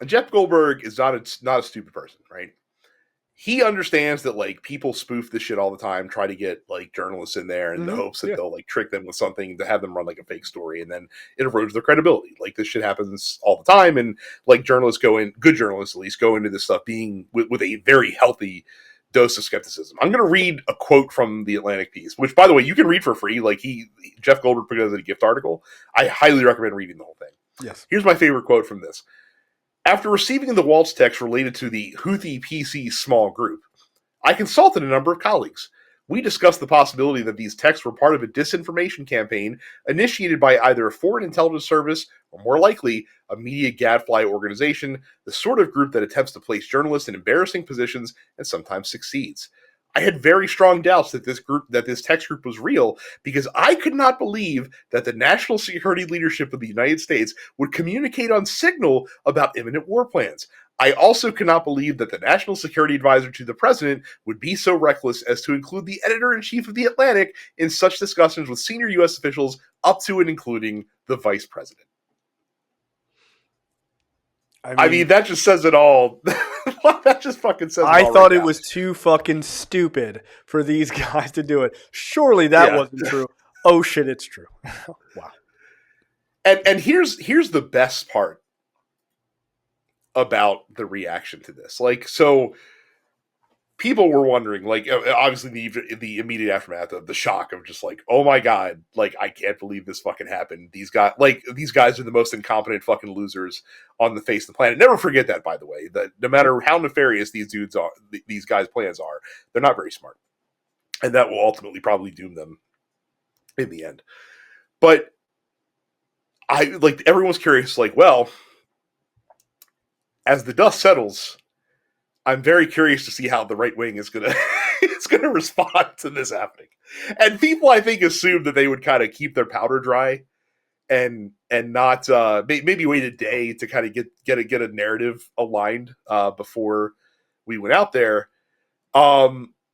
And Jeff Goldberg is not a stupid person, right? He understands that, like, people spoof this shit all the time, try to get, like, journalists in there in the hopes that they'll, like, trick them with something to have them run, like, a fake story, and then it erodes their credibility. Like, this shit happens all the time, and, like, good journalists at least, go into this stuff being with a very healthy dose of skepticism. I'm going to read a quote from the Atlantic piece, which, by the way, you can read for free. Like, Jeff Goldberg put it as a gift article. I highly recommend reading the whole thing. Yes. Here's my favorite quote from this. After receiving the Waltz text related to the Houthi PC small group, I consulted a number of colleagues. We discussed the possibility that these texts were part of a disinformation campaign initiated by either a foreign intelligence service or, more likely, a media gadfly organization, the sort of group that attempts to place journalists in embarrassing positions and sometimes succeeds. I had very strong doubts that this text group was real because I could not believe that the national security leadership of the United States would communicate on Signal about imminent war plans. I also cannot believe that the national security advisor to the president would be so reckless as to include the editor-in-chief of The Atlantic in such discussions with senior U.S. officials up to and including the vice president. I mean, that just says it all. That just fucking says it all. I thought it was too fucking stupid for these guys to do it. Surely that wasn't true. Oh shit, it's true. Wow. And here's the best part about the reaction to this. Like, so people were wondering, like, obviously the immediate aftermath of the shock of just like, oh my God, like, I can't believe this fucking happened. These guys are the most incompetent fucking losers on the face of the planet. Never forget that, by the way, that no matter how nefarious these guys' plans are, they're not very smart. And that will ultimately probably doom them in the end. But everyone's curious, like, well, as the dust settles, I'm very curious to see how the right wing is gonna respond to this happening. And people, I think, assumed that they would kind of keep their powder dry and not maybe wait a day to kind of get a narrative aligned before we went out there.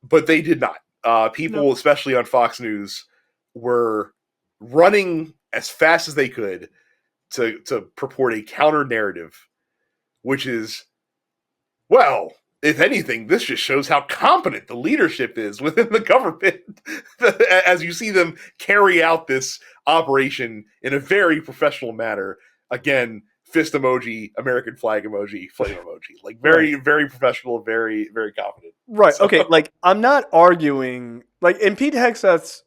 but they did not. People, No. especially on Fox News, were running as fast as they could to purport a counter narrative, which is, well, if anything, this just shows how competent the leadership is within the government as you see them carry out this operation in a very professional manner. Again, fist emoji, American flag emoji, flame emoji. Like very, Right. very professional, very, very confident. Right. So, Okay. Like, I'm not arguing. Like, and Pete Hegseth's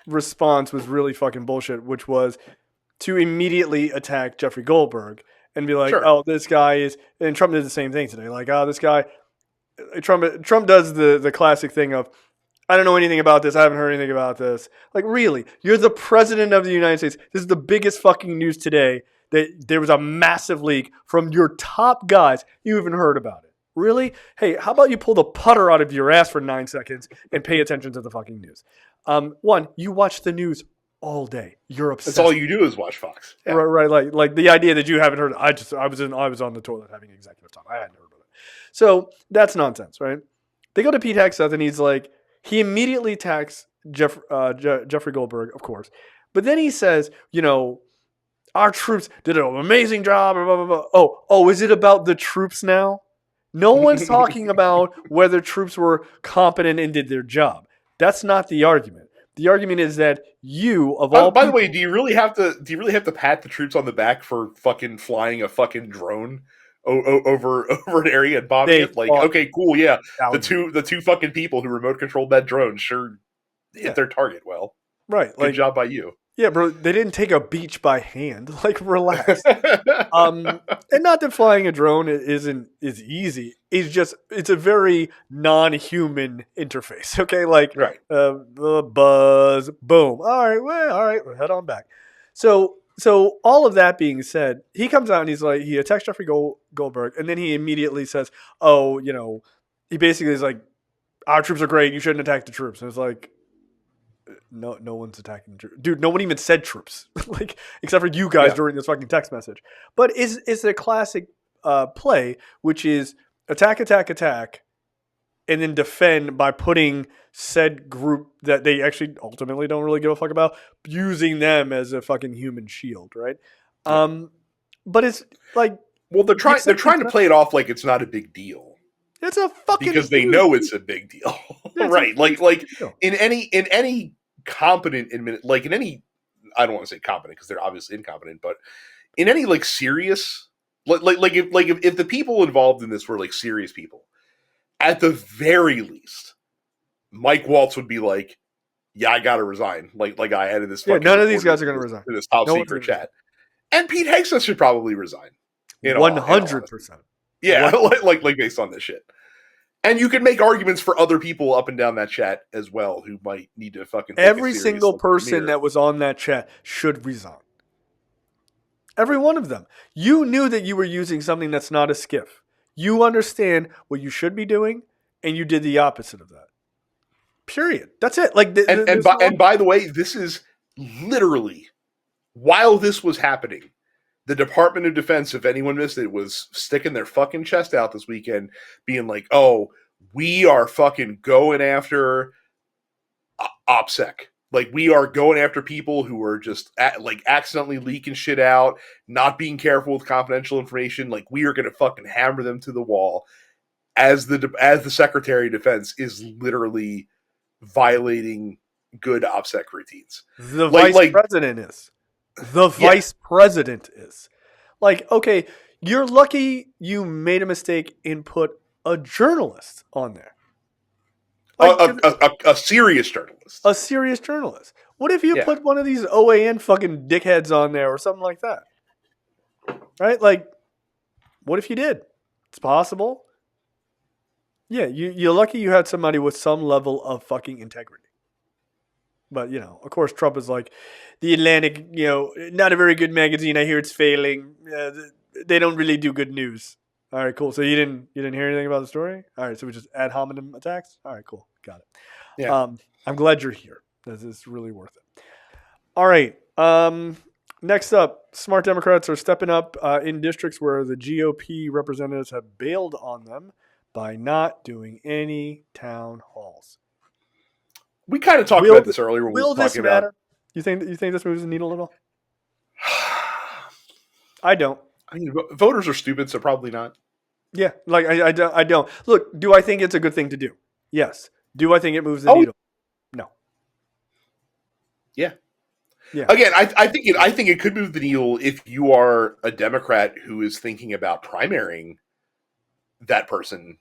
response was really fucking bullshit, which was to immediately attack Jeffrey Goldberg and be like, sure. "Oh, this guy is." And Trump did the same thing today. Like, "Oh, this guy." Trump does the classic thing of, "I don't know anything about this. I haven't heard anything about this." Like, really? You're the president of the United States. This is the biggest fucking news today that there was a massive leak from your top guys. You haven't heard about it. Really? Hey, how about you pull the putter out of your ass for 9 seconds and pay attention to the fucking news? One, you watch the news all day. You're obsessed. That's all you do is watch Fox. Yeah. Right. Like the idea that you haven't heard. I was on the toilet having executive time. I hadn't heard about it. So that's nonsense, right? They go to Pete Hegseth and he's like, he immediately attacks Jeffrey Goldberg, of course, but then he says, our troops did an amazing job. Blah, blah, blah. Oh, is it about the troops now? No one's talking about whether troops were competent and did their job. That's not the argument. The argument is that you, of all by people, the way, do you really have to pat the troops on the back for fucking flying a fucking drone over an area and bombing it? Like, okay, cool, yeah. The two fucking people who remote controlled that drone sure hit their target well. Right. Good job by you. Yeah, bro, they didn't take a beach by hand. Like, relax. And not that flying a drone is easy. It's a very non-human interface. Okay, like right. Buzz, boom. All right, we'll head on back. So all of that being said, he comes out and he's like, he attacks Jeffrey Goldberg, and then he immediately says, "Oh, he basically is like, our troops are great. You shouldn't attack the troops." And it's like, no one's attacking troops. Dude, no one even said troops. Like, except for you guys during this fucking text message. But it's a classic play, which is attack, and then defend by putting said group that they actually ultimately don't really give a fuck about, using them as a fucking human shield, right? But it's like, well, they're trying to play it off like it's not a big deal. It's a fucking because they know it's a big deal. Right. Like in any competent like in any, I don't want to say competent because they're obviously incompetent, but in any like serious, if the people involved in this were like serious people, at the very least, Mike Waltz would be like, "Yeah, I gotta resign." Like I had in this. Yeah, none of these guys are gonna resign in this top secret chat, and Pete Hegseth should probably resign. 100%. Yeah, like based on this shit. And you can make arguments for other people up and down that chat as well who might need to fucking take every single person that was on that chat should resign. Every one of them. You knew that you were using something that's not a skiff. You understand what you should be doing, and you did the opposite of that. Period. That's it. Like, and by the way, this is literally while this was happening. The Department of Defense, if anyone missed it, was sticking their fucking chest out this weekend, being like, "Oh, we are fucking going after OPSEC. Like, we are going after people who are just accidentally leaking shit out, not being careful with confidential information. Like, we are going to fucking hammer them to the wall." As the Secretary of Defense is literally violating good OPSEC routines. The vice president is. The vice president is. Like, okay, you're lucky you made a mistake and put a journalist on there. Like, a serious journalist. A serious journalist. What if you put one of these OAN fucking dickheads on there or something like that? Right? Like, what if you did? It's possible. Yeah, you're lucky you had somebody with some level of fucking integrity. But, of course, Trump is like, the Atlantic, not a very good magazine. I hear it's failing. They don't really do good news. All right, cool. So you didn't hear anything about the story? All right, so we just ad hominem attacks? All right, cool. Got it. Yeah. I'm glad you're here. This is really worth it. All right. Next up, smart Democrats are stepping up in districts where the GOP representatives have bailed on them by not doing any town halls. false. We kind of talked about this earlier when we Will were this talking matter? You think this moves the needle at all? I don't. I mean, voters are stupid, so probably not. Yeah, like I don't. Look, do I think it's a good thing to do? Yes. Do I think it moves the Oh, needle? No. yeah. Yeah. Again, I think it could move the needle if you are a Democrat who is thinking about primarying that person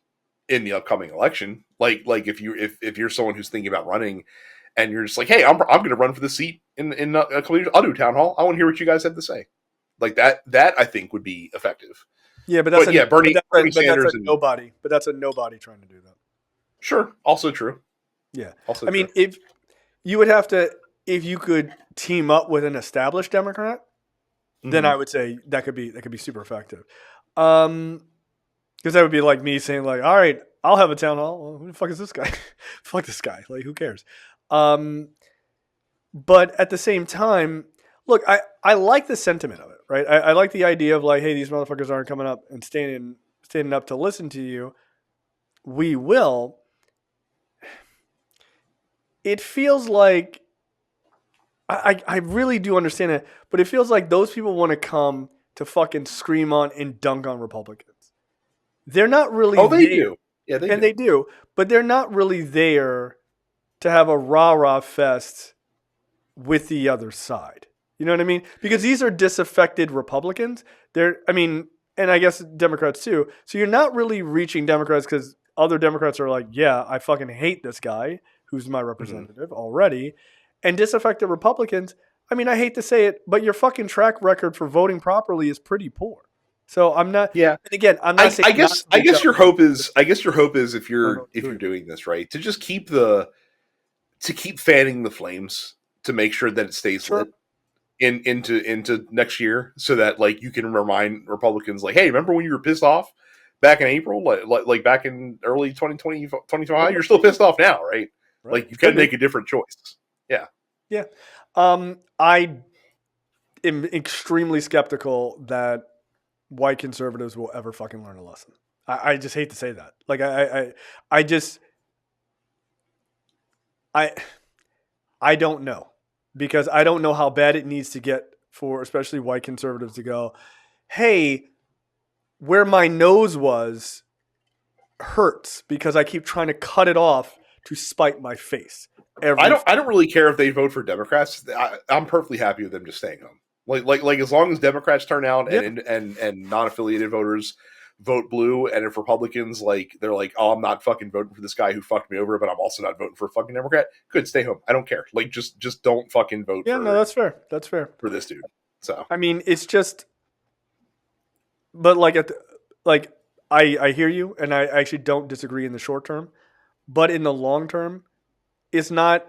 in the upcoming election. Like if you're someone who's thinking about running, and you're just like, hey, I'm going to run for the seat in a couple of years. I'll do a town hall. I want to hear what you guys have to say. Like that I think would be effective. Yeah, but Bernie Sanders that's a nobody. But that's a nobody trying to do that. Sure, also true. Yeah, also I mean, if you would have to, if you could team up with an established Democrat, then I would say that could be super effective. Because that would be like me saying like, all right, I'll have a town hall. Well, who the fuck is this guy? Fuck this guy. Like, who cares? But at the same time, look, I like the sentiment of it, right? I like the idea of like, hey, these motherfuckers aren't coming up and standing up to listen to you. We will. It feels like I really do understand it, but it feels like those people want to come to fucking scream on and dunk on Republicans. They're not really. Oh, they do. Yeah, they do, but they're not really there to have a rah-rah fest with the other side. You know what I mean? Because these are disaffected Republicans. And I guess Democrats too. So you're not really reaching Democrats because other Democrats are like, yeah, I fucking hate this guy who's my representative already. And disaffected Republicans, I mean, I hate to say it, but your fucking track record for voting properly is pretty poor. So I'm not. Yeah. And again, I'm not saying. I guess your hope is if you're doing this right to just keep fanning the flames to make sure that it stays lit into next year, so that like you can remind Republicans like, hey, remember when you were pissed off back in April, like back in early 2020, 2025? You're still pissed off now, right? Like you can make a different choice. Yeah. Yeah. I am extremely skeptical that white conservatives will ever fucking learn a lesson. I just hate to say that. Like I don't know, because I don't know how bad it needs to get for especially white conservatives to go, hey, where my nose was hurts because I keep trying to cut it off to spite my face. I don't really care if they vote for Democrats. I'm perfectly happy with them just staying home. Like as long as Democrats turn out and non-affiliated voters vote blue, and if Republicans they're like, oh, I'm not fucking voting for this guy who fucked me over, but I'm also not voting for a fucking Democrat. Good, stay home. I don't care. Like just don't fucking vote. Yeah, no, that's fair. That's fair for this dude. So I mean, it's just, but I hear you, and I actually don't disagree in the short term, but in the long term, it's not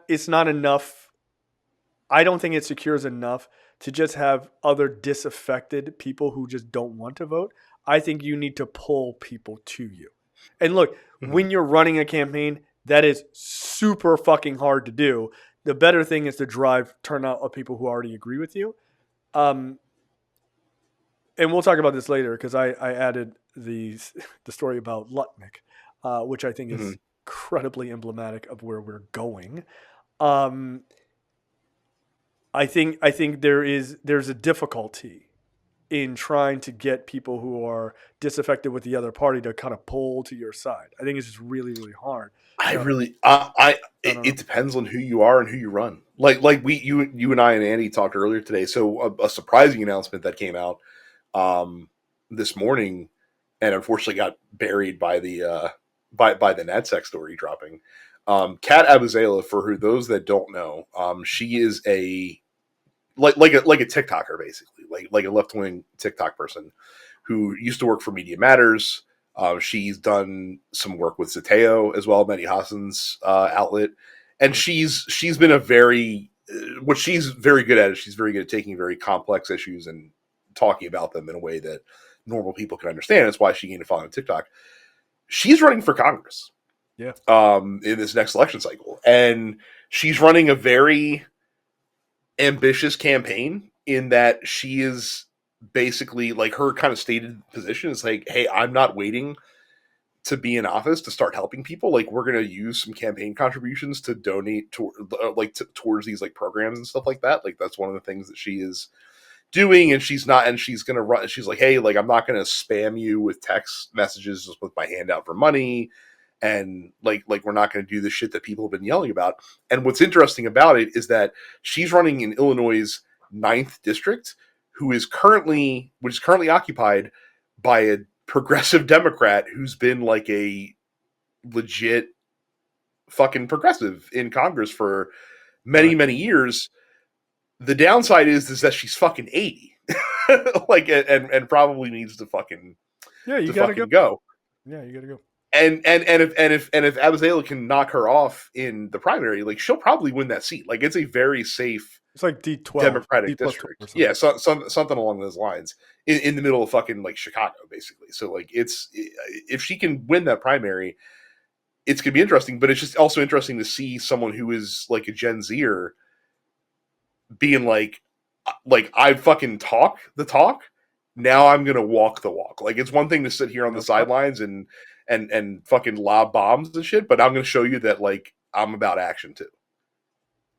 enough. I don't think it secures enough to just have other disaffected people who just don't want to vote. I think you need to pull people to you. And look, when you're running a campaign, that is super fucking hard to do. The better thing is to drive turnout of people who already agree with you. And we'll talk about this later because I added the story about Lutnick, which I think is incredibly emblematic of where we're going. I think there's a difficulty in trying to get people who are disaffected with the other party to kind of pull to your side. I think it's just really, really hard. It depends on who you are and who you run. Like you and I and Andy talked earlier today. So a surprising announcement that came out this morning, and unfortunately got buried by the by the NatSec story dropping. Kat Abuzela, for those that don't know, she is a TikToker, basically, like a left wing TikTok person who used to work for Media Matters. She's done some work with Zateo as well, Mehdi Hassan's outlet, and she's been what she's very good at is she's very good at taking very complex issues and talking about them in a way that normal people can understand. That's why she gained a following on TikTok. She's running for Congress. Yeah. In this next election cycle, and she's running a very ambitious campaign in that she is basically like her kind of stated position is like, hey, I'm not waiting to be in office to start helping people. Like, we're going to use some campaign contributions to donate to towards these like programs and stuff like that. Like, that's one of the things that she is doing. And she's going to run. She's like, hey, like, I'm not going to spam you with text messages just with my hand out for money. And like we're not going to do the shit that people have been yelling about. And what's interesting about it is that she's running in Illinois' 9th district, which is currently occupied by a progressive Democrat who's been like a legit fucking progressive in Congress for many years. The downside is that she's fucking 80, like, and probably needs to fucking you gotta go. Yeah, you gotta go. And if Abizaila can knock her off in the primary, like, she'll probably win that seat. Like, it's a very safe. It's like D12 Democratic district. Yeah, something along those lines in the middle of fucking like Chicago, basically. So like, if she can win that primary, it's gonna be interesting. But it's just also interesting to see someone who is like a Gen Zer being like I fucking talk the talk. Now I'm gonna walk the walk. Like, it's one thing to sit here on the sidelines and fucking lob bombs and shit, but I'm gonna show you that like I'm about action too.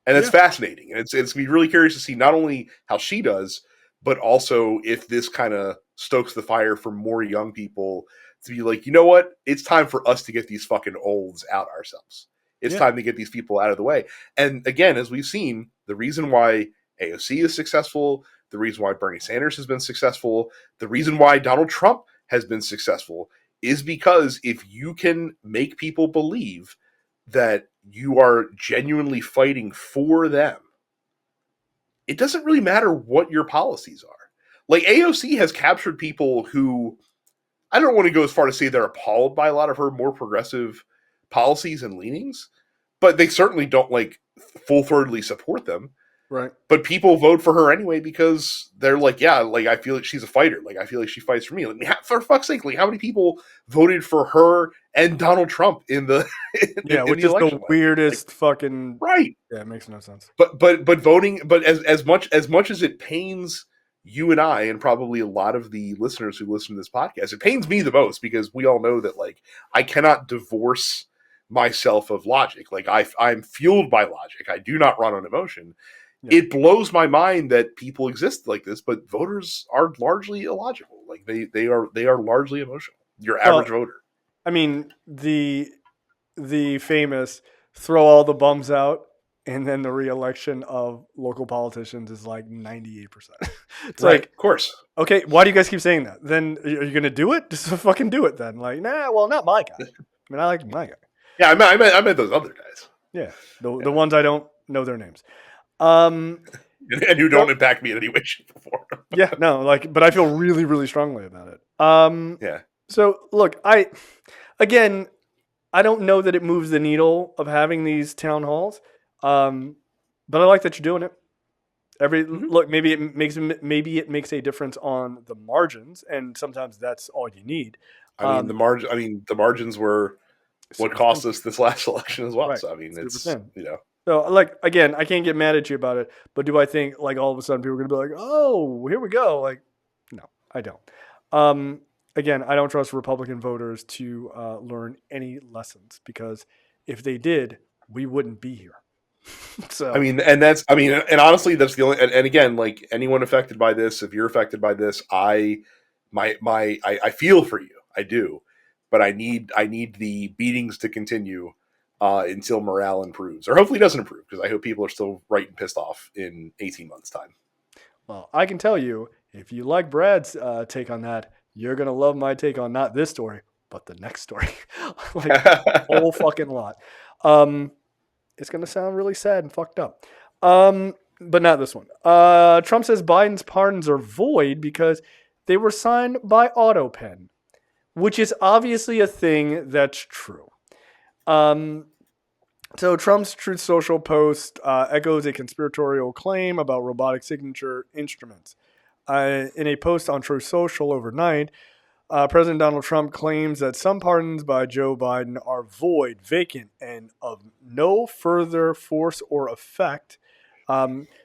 And it's fascinating. And it's going to be really curious to see not only how she does, but also if this kind of stokes the fire for more young people to be like, you know what? It's time for us to get these fucking olds out ourselves. It's time to get these people out of the way. And again, as we've seen, the reason why AOC is successful, the reason why Bernie Sanders has been successful, the reason why Donald Trump has been successful is because if you can make people believe that you are genuinely fighting for them, it doesn't really matter what your policies are. Like, AOC has captured people who, I don't want to go as far to say they're appalled by a lot of her more progressive policies and leanings, but they certainly don't like full-throatedly support them. Right. But people vote for her anyway because they're like, yeah, like, I feel like she's a fighter. Like, I feel like she fights for me. Like, for fuck's sake, like, how many people voted for her and Donald Trump in the which is the weirdest fucking right. Yeah, it makes no sense. But voting, but as much as it pains you and I, and probably a lot of the listeners who listen to this podcast, it pains me the most because we all know that like I cannot divorce myself of logic. Like, I'm fueled by logic. I do not run on emotion. Yeah. It blows my mind that people exist like this, but voters are largely illogical. Like, they are largely emotional. Your average voter. I mean, the famous throw all the bums out, and then the re-election of local politicians is like 98%. It's right, like, of course. Okay, why do you guys keep saying that? Then are you going to do it? Just fucking do it then. Like, nah, well, not my guy. I mean, I like my guy. Yeah, I meant those other guys. Yeah, the ones I don't know their names. And who don't impact me in any way, shape, or form. Yeah, no, like, but I feel really, really strongly about it. Yeah. So look, I don't know that it moves the needle of having these town halls, but I like that you're doing it. Look, maybe it makes a difference on the margins, and sometimes that's all you need. The margins were what cost us this last election as well. Right. So I mean, it's 100%. So, like, again, I can't get mad at you about it, but do I think, like, all of a sudden people are going to be like, oh, here we go? Like, no, I don't. Again, I don't trust Republican voters to learn any lessons, because if they did, we wouldn't be here. So, and honestly, that's the only, and again, like, anyone affected by this, if you're affected by this, I feel for you. I do, but I need the beatings to continue until morale improves, or hopefully doesn't improve, because I hope people are still right and pissed off in 18 months' time. Well, I can tell you, if you like Brad's take on that, you're going to love my take on not this story, but the next story. Like, a whole fucking lot. It's going to sound really sad and fucked up. But not this one. Trump says Biden's pardons are void because they were signed by AutoPen, which is obviously a thing that's true. So Trump's Truth Social post echoes a conspiratorial claim about robotic signature instruments. In a post on Truth Social overnight, President Donald Trump claims that some pardons by Joe Biden are void, vacant, and of no further force or effect,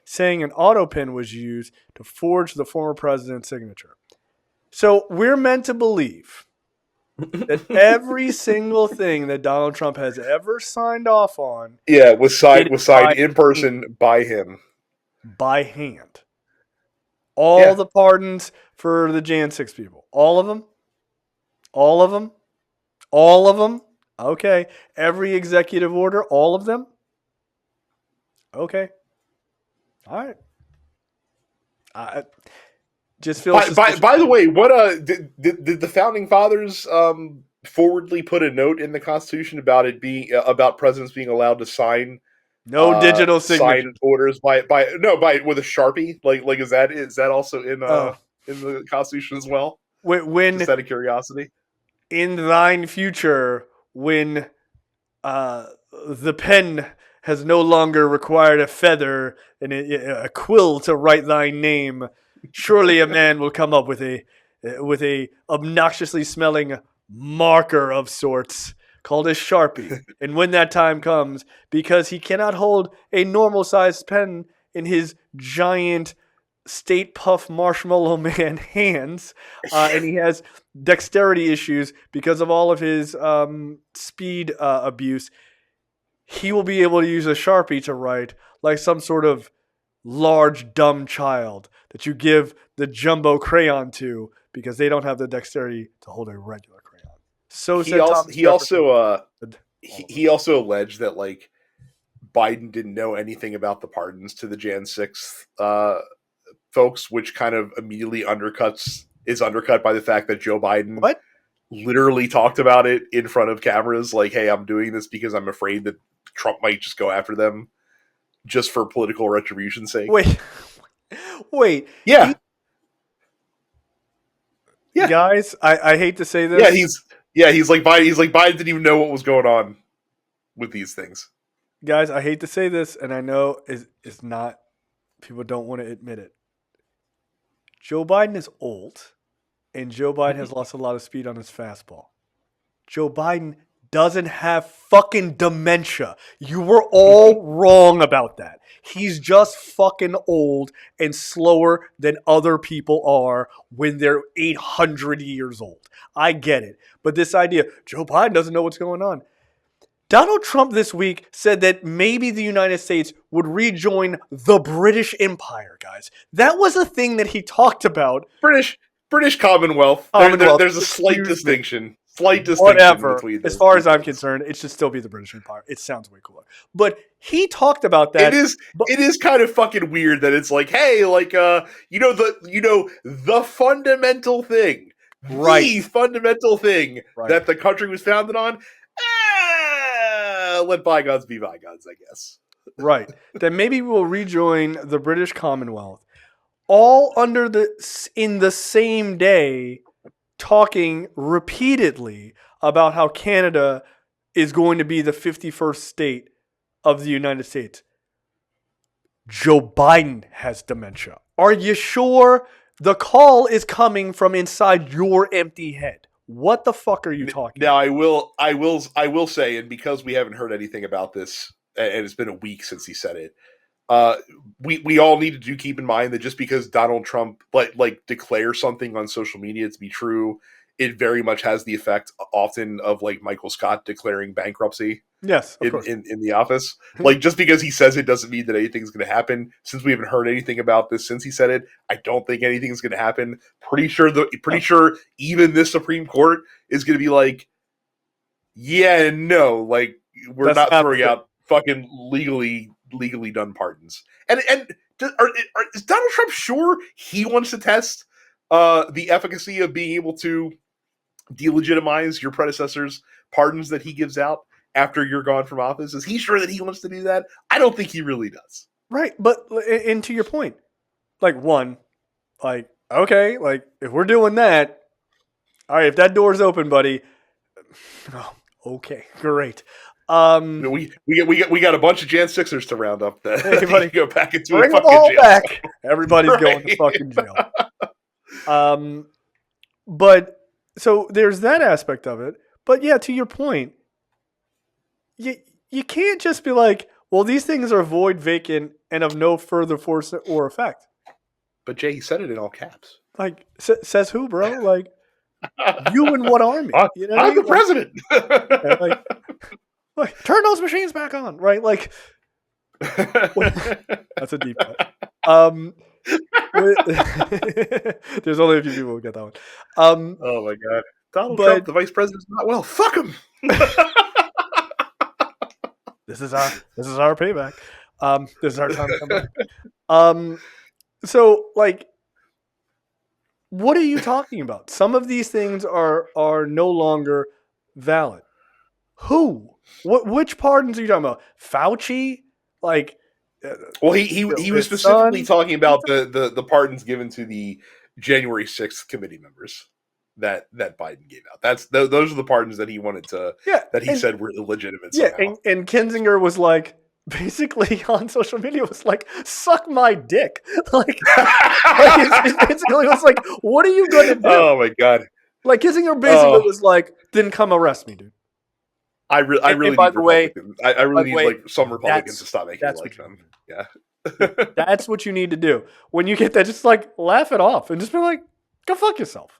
saying an AutoPen was used to forge the former president's signature. So we're meant to believe that every single thing that Donald Trump has ever signed off on, Yeah, was signed by in person by him. by hand. All Yeah. the pardons for the Jan 6 people. All of them. All of them. All of them. Okay. Every executive order. All of them. Okay. All right. I just feel suspicious. By the way, what did the founding fathers forwardly put a note in the Constitution about it being about presidents being allowed to No digital signature. sign orders by with a Sharpie? Like is that also Oh, in the Constitution as well? when Just out of curiosity. in thine future, when the pen has no longer required a feather and a quill to write thy name, surely a man will come up with a obnoxiously smelling marker of sorts called a Sharpie. And when that time comes, because he cannot hold a normal sized pen in his giant State Puff Marshmallow Man hands, and he has dexterity issues because of all of his speed abuse, he will be able to use a Sharpie to write like some sort of large, dumb child that you give the jumbo crayon to because they don't have the dexterity to hold a regular crayon. So he said also Thomas he Jefferson. also he also alleged that like Biden didn't know anything about the pardons to the Jan 6th folks, which kind of immediately is undercut by the fact that Joe Biden What? literally talked about it in front of cameras, like, "Hey, I'm doing this because I'm afraid that Trump might just go after them just for political retribution's sake." Wait. Yeah. Yeah. Guys, I hate to say this. He's like Biden didn't even know what was going on with these things. Guys, I hate to say this, and I know it's not, people don't want to admit it. Joe Biden is old, and Joe Biden has lost a lot of speed on his fastball. Joe Biden doesn't have fucking dementia. You were all wrong about that. He's just fucking old and slower than other people are when they're 800 years old. I get it. But this idea, Joe Biden doesn't know what's going on. Donald Trump this week said that maybe the United States would rejoin the British Empire, guys. That was a thing that he talked about. British Commonwealth. There's a slight distinction. Whatever. Between as far as I'm concerned, it should still be the British Empire. It sounds way cooler. But he talked about that. It is kind of fucking weird that it's like, hey, like the fundamental thing. Right. The fundamental thing that the country was founded on. Let bygones be bygones, I guess. Right. Then maybe we'll rejoin the British Commonwealth, all in the same day, talking repeatedly about how Canada is going to be the 51st state of the United States. Joe Biden has dementia. Are you sure? The call is coming from inside your empty head. What the fuck are you talking about? Now, I will say, and because we haven't heard anything about this, and it's been a week since he said it, we all need to keep in mind that just because Donald Trump like declares something on social media to be true, it very much has the effect often of like Michael Scott declaring bankruptcy. Yes, in the office. Like, just because he says it doesn't mean that anything's going to happen. Since we haven't heard anything about this since he said it, I don't think anything's going to happen. Pretty sure even this Supreme Court is going to be like, yeah, no, like we're not throwing out fucking legally done pardons. And is Donald Trump sure he wants to test the efficacy of being able to delegitimize your predecessor's pardons that he gives out after you're gone from office? Is he sure that he wants to do that? I don't think he really does. Right, but and to your point, like one, like okay, like if we're doing that, all right, if that door's open, buddy. Oh, okay, great. We got a bunch of Jan Sixers to round up. That everybody go back into bring a fucking them all jail back. cell. Everybody's going to fucking jail. But so there's that aspect of it. But yeah, to your point, you can't just be like, well, these things are void, vacant, and of no further force or effect. But Jay, he said it in all caps. Like, says who, bro? Like, You and what army? You know what I I'm mean? the president. Like, turn those machines back on, right? Like, that's a deep cut. There's only a few people who get that one. Oh my god, Donald But Trump, the vice president's not well. Fuck him. this is our payback. This is our time to come back. So like, what are you talking about? Some of these things are no longer valid. Who? Which pardons are you talking about? Fauci? Like, well, he was specifically talking about the pardons given to the January 6th committee members that Biden gave out. Those are the pardons that he wanted to. Yeah, that he said were illegitimate. Yeah, somehow. and Kinzinger was like, basically on social media was like, suck my dick. Like it basically was like, what are you going to do? Oh my god. Like Kinzinger basically was like, then come arrest me, dude. I really need Republicans. I really need like some Republicans to stop making me like them. Yeah. That's what you need to do. When you get that, just like laugh it off and just be like, go fuck yourself.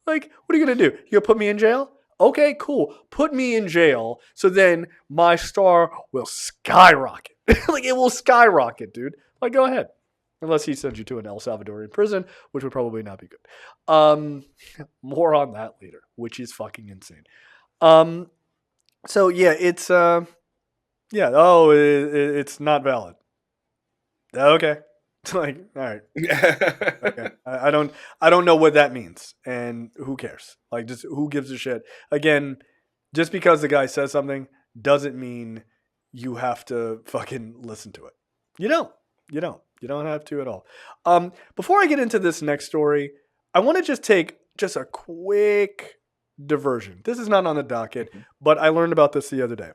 Like, what are you going to do? You going to put me in jail? Okay, cool. Put me in jail so then my star will skyrocket. Like, it will skyrocket, dude. Like, go ahead. Unless he sends you to an El Salvadorian prison, which would probably not be good. More on that later, which is fucking insane. So, yeah, it's, it's not valid. Okay. Like, all right. Okay. I don't know what that means, and who cares? Like, just who gives a shit? Again, just because the guy says something doesn't mean you have to fucking listen to it. You don't have to at all. Before I get into this next story, I want to just take just a quick diversion. This is not on the docket, but I learned about this the other day.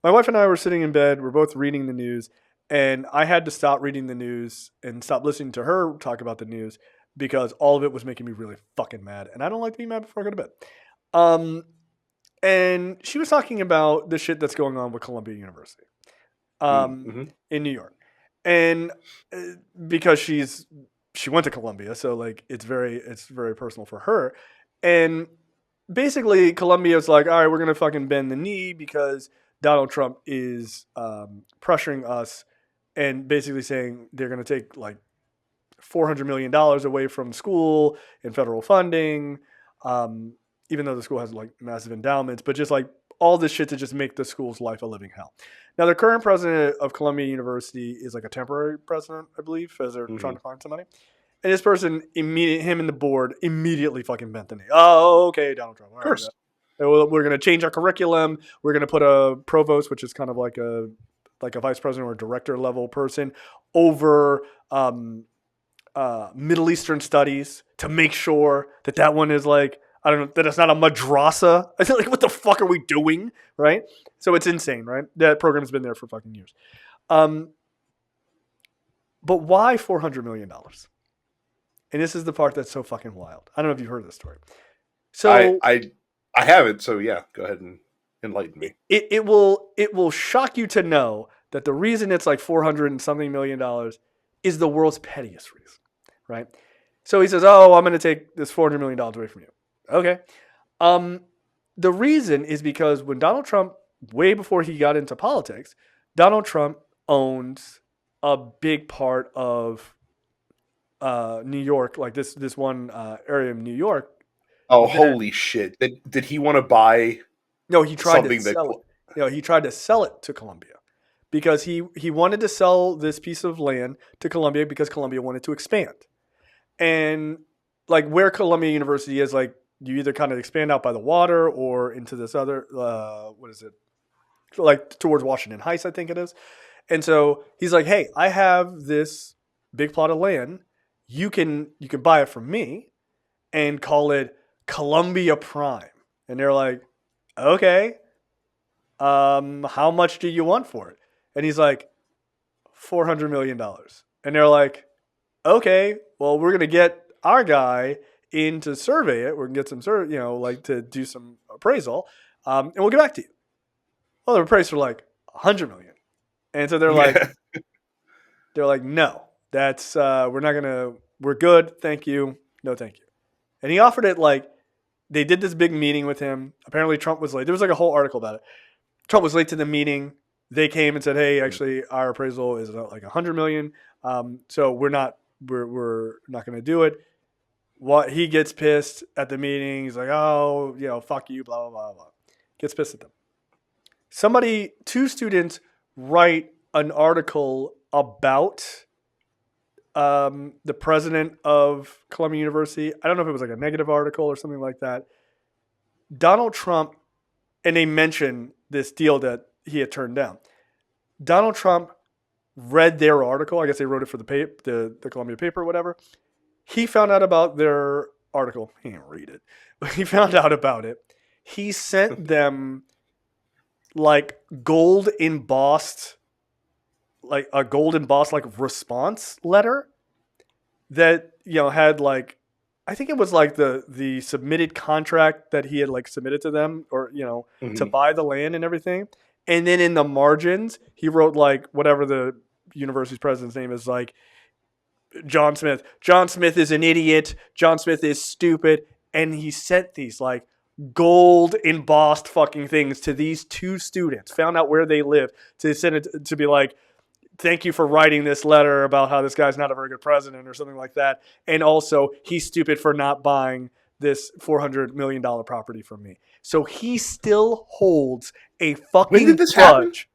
My wife and I were sitting in bed. We're both reading the news. And I had to stop reading the news and stop listening to her talk about the news because all of it was making me really fucking mad. And I don't like being mad before I go to bed. And she was talking about the shit that's going on with Columbia University in New York. And because she went to Columbia, so like it's very personal for her. And basically Columbia's like, all right, we're going to fucking bend the knee because Donald Trump is pressuring us and basically saying they're going to take like $400 million away from school and federal funding, even though the school has like massive endowments, but just like all this shit to just make the school's life a living hell. Now, the current president of Columbia University is like a temporary president, I believe, as they're trying to find somebody. And this person, him and the board immediately fucking bent the knee. Oh, okay, Donald Trump. All right, of course. We're going to change our curriculum. We're going to put a provost, which is kind of like a vice president or director level person, over Middle Eastern studies to make sure that one is like, I don't know, that it's not a madrasa. I feel like, what the fuck are we doing, right? So it's insane, right? That program's been there for fucking years. But why $400 million? And this is the part that's so fucking wild. I don't know if you've heard this story. So I haven't, so yeah, go ahead and enlighten me. It will shock you to know that the reason it's like $400 and something million is the world's pettiest reason, right? So he says, "Oh, I'm going to take this $400 million away from you." Okay. The reason is because when Donald Trump, way before he got into politics, Donald Trump owns a big part of New York, like this one area of New York. Oh, holy shit! Did he want to buy? No, he tried to sell it. He tried to sell it to Columbia because he wanted to sell this piece of land to Columbia because Columbia wanted to expand. And like where Columbia University is, like you either kind of expand out by the water or into this other, what is it? Like towards Washington Heights, I think it is. And so he's like, "Hey, I have this big plot of land. You can buy it from me and call it Columbia Prime." And they're like, "Okay, how much do you want for it?" And he's like, $400 million. And they're like, "Okay, well, we're going to get our guy in to survey it. We're going to get some, to do some appraisal, and we'll get back to you." Well, the appraisal for like $100 million. And so they're like, "No, that's, we're good. Thank you. No, thank you." And he offered it like They did this big meeting with him. Apparently, Trump was late. There was like a whole article about it. Trump was late to the meeting. They came and said, "Hey, actually, our appraisal is like $100 million. So we're not going to do it." What he gets pissed at the meeting. He's like, "Oh, fuck you, blah blah blah blah." Gets pissed at them. Two students write an article about the president of Columbia University. I don't know if it was like a negative article or something like that. Donald Trump, and they mention this deal that he had turned down. Donald Trump read their article. I guess they wrote it for the Columbia paper or whatever. He found out about their article. He didn't read it, but he found out about it. He sent them like gold embossed like response letter that had like, I think it was like the submitted contract that he had like submitted to them, or to buy the land and everything. And then in the margins, he wrote like whatever the university's president's name is, like John Smith. John Smith is an idiot. John Smith is stupid. And he sent these like gold embossed fucking things to these two students, found out where they live, to send it to be like, thank you for writing this letter about how this guy's not a very good president or something like that. And also, he's stupid for not buying this $400 million property from me. So he still holds a fucking When did this grudge. happen?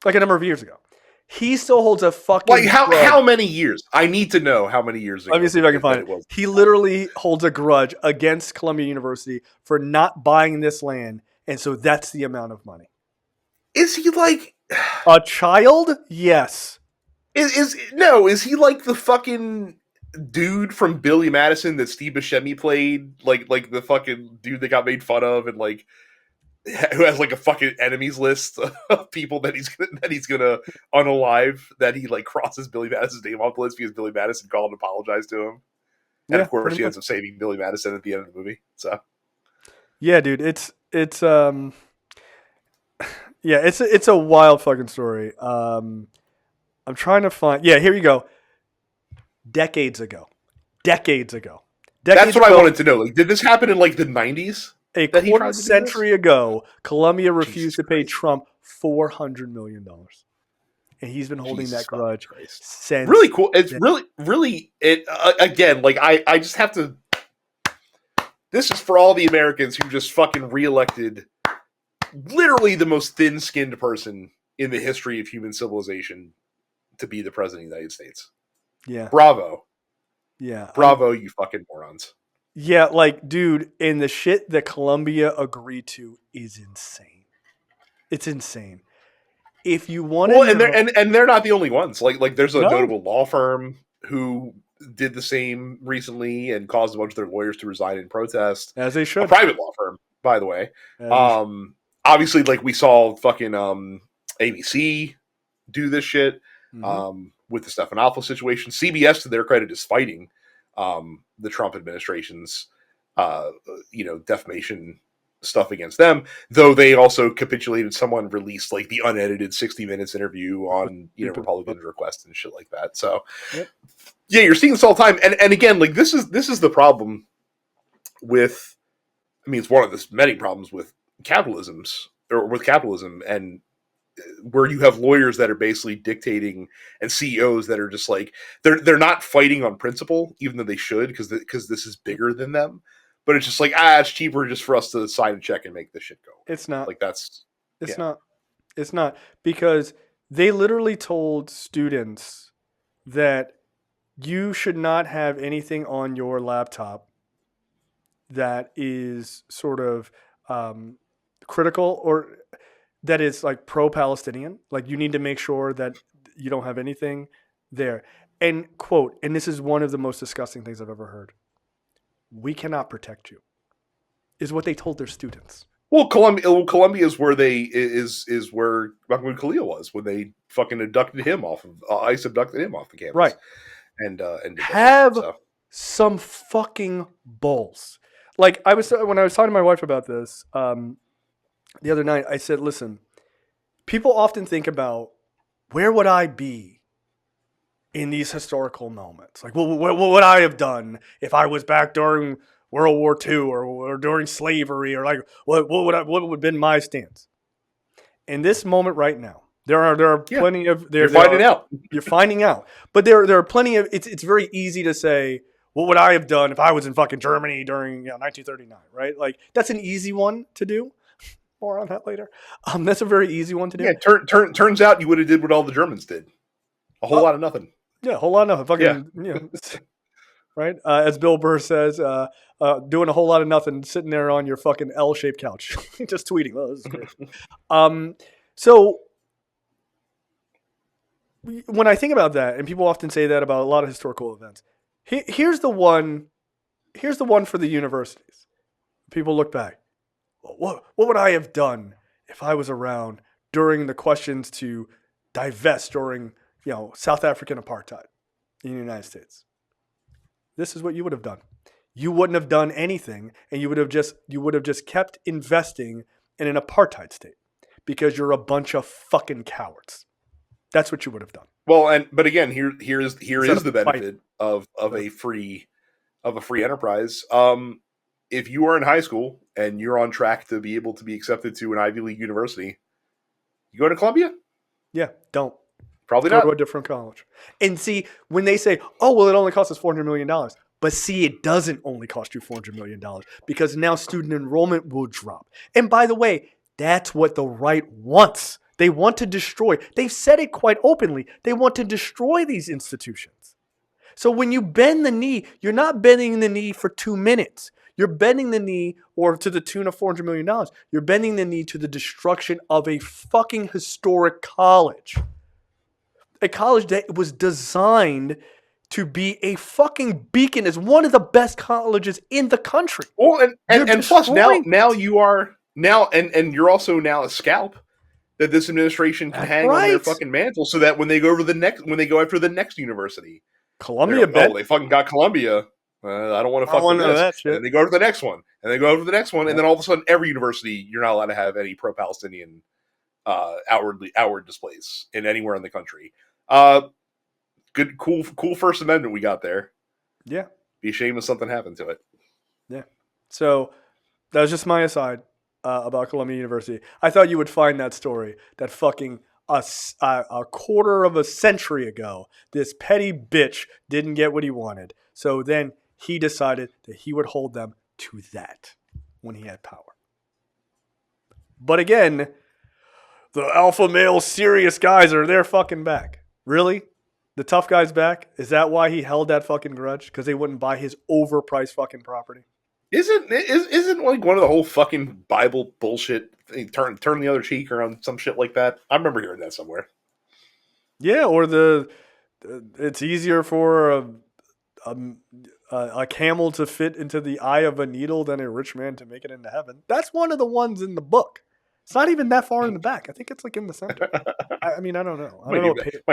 Like a number of years ago. He still holds a fucking Like how many years? I need to know how many years ago. Let me see if I can find it. He literally holds a grudge against Columbia University for not buying this land. And so that's the amount of money. Is he like a child? Yes. Is he like the fucking dude from Billy Madison that Steve Buscemi played? Like the fucking dude that got made fun of and like who has like a fucking enemies list of people that he's gonna unalive, that he like crosses Billy Madison's name off the list because Billy Madison called and apologized to him. And of course he ends up saving Billy Madison at the end of the movie. So yeah, dude, it's yeah, it's a wild fucking story. I'm trying to find. Yeah, here you go. Decades ago. That's what I wanted to know. Like, did this happen in like the 90s? A quarter century ago, Columbia refused to pay Trump $400 million, and he's been holding that grudge since. Really cool. It's really it again. Like I just have to. This is for all the Americans who just fucking reelected literally the most thin-skinned person in the history of human civilization to be the president of the United States. Yeah. Bravo. Yeah. Bravo, you fucking morons. Yeah, like, dude, and the shit that Columbia agreed to is insane. It's insane. If you want to, and they're not the only ones. Like there's a notable law firm who did the same recently and caused a bunch of their lawyers to resign in protest. As they should. A private law firm, by the way. Obviously, like we saw fucking ABC do this shit with the Stefan Alpha situation. CBS, to their credit, is fighting the Trump administration's defamation stuff against them, though they also capitulated. Someone released like the unedited 60 Minutes interview on Republicans' request and shit like that. So yeah, you're seeing this all the time. And again, like this is the problem with, I mean, it's one of the many problems with capitalism, and where you have lawyers that are basically dictating, and CEOs that are just like they're not fighting on principle, even though they should, because this is bigger than them. But it's just like, it's cheaper just for us to sign a check and make this shit go. It's not. Like that's... It's not. It's not. Because they literally told students that you should not have anything on your laptop that is sort of critical or that is like pro-Palestinian. Like you need to make sure that you don't have anything there. And quote, and this is one of the most disgusting things I've ever heard. We cannot protect you, is what they told their students. Well, Columbia is where is where Mahmoud Khalil was when they fucking abducted him off of ICE abducted him off the campus, right? And have some fucking balls. Like when I was talking to my wife about this the other night, I said, "Listen, people often think about where would I be in these historical moments? Like, what would I have done if I was back during World War II or during slavery or like what would have been my stance? In this moment right now, there are plenty of you're finding out. You're finding out, but there are plenty of. It's very easy to say, what would I have done if I was in fucking Germany during 1939, right? Like that's an easy one to do. More on that later. That's a very easy one to do. Yeah, turns out you would have did what all the Germans did. A whole lot of nothing. Yeah, a whole lot of nothing. Fucking, right? As Bill Burr says, doing a whole lot of nothing, sitting there on your fucking L-shaped couch, just tweeting. Oh, this is great. So when I think about that, and people often say that about a lot of historical events, here's the one for the universities. People look back. What would I have done if I was around during the questions to divest during South African apartheid in the United States? This is what you would have done. You wouldn't have done anything, and you would have just kept investing in an apartheid state because you're a bunch of fucking cowards. That's what you would have done. Well, but again, here is the benefit of a free enterprise. If you are in high school and you're on track to be able to be accepted to an Ivy League university, you go to Columbia? Yeah, don't. Probably go not. to a different college. And see, when they say, oh, well, it only costs us $400 million. But see, it doesn't only cost you $400 million because now student enrollment will drop. And by the way, that's what the right wants. They want to destroy. They've said it quite openly. They want to destroy these institutions. So when you bend the knee, you're not bending the knee for 2 minutes. You're bending the knee, or to the tune of $400 million. You're bending the knee to the destruction of a fucking historic college. A college that was designed to be a fucking beacon as one of the best colleges in the country. Well, and plus now you are and you're also now a scalp that this administration can hang on their fucking mantle, so that when they go after the next university, Columbia, they fucking got Columbia. I don't want to fuck with this. That shit. And they go over the next one, and they go over the next one, and then all of a sudden, every university you're not allowed to have any pro-Palestinian outward displays in anywhere in the country. Good, cool First Amendment we got there. Yeah, be a shame if something happened to it. Yeah. So that was just my aside about Columbia University. I thought you would find that story that fucking a quarter of a century ago, this petty bitch didn't get what he wanted. So then he decided that he would hold them to that when he had power. But again, the alpha male serious guys are fucking back. Really? The tough guy's back? Is that why he held that fucking grudge? Because they wouldn't buy his overpriced fucking property? Isn't like one of the whole fucking Bible bullshit thing, turn the other cheek or on some shit like that? I remember hearing that somewhere. Yeah, or it's easier for a camel to fit into the eye of a needle than a rich man to make it into heaven. That's one of the ones in the book. It's not even that far in the back. I think it's like in the center. I mean, I don't know. Might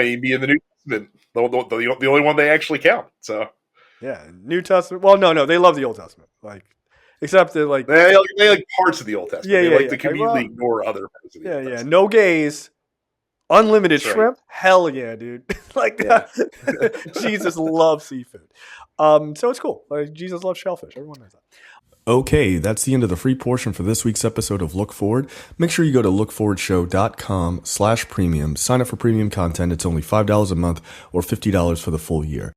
even be in the New Testament. The only one they actually count. So yeah, New Testament. Well, no, they love the Old Testament. Like, except that like they like parts of the Old Testament. They like to conveniently ignore other parts of the Old Testament. No gays, unlimited shrimp. Hell yeah, dude. Jesus loves seafood. So it's cool. Like Jesus loves shellfish. Everyone knows that. Okay, that's the end of the free portion for this week's episode of Look Forward. Make sure you go to lookforwardshow.com/premium. Sign up for premium content. It's only $5 a month or $50 for the full year.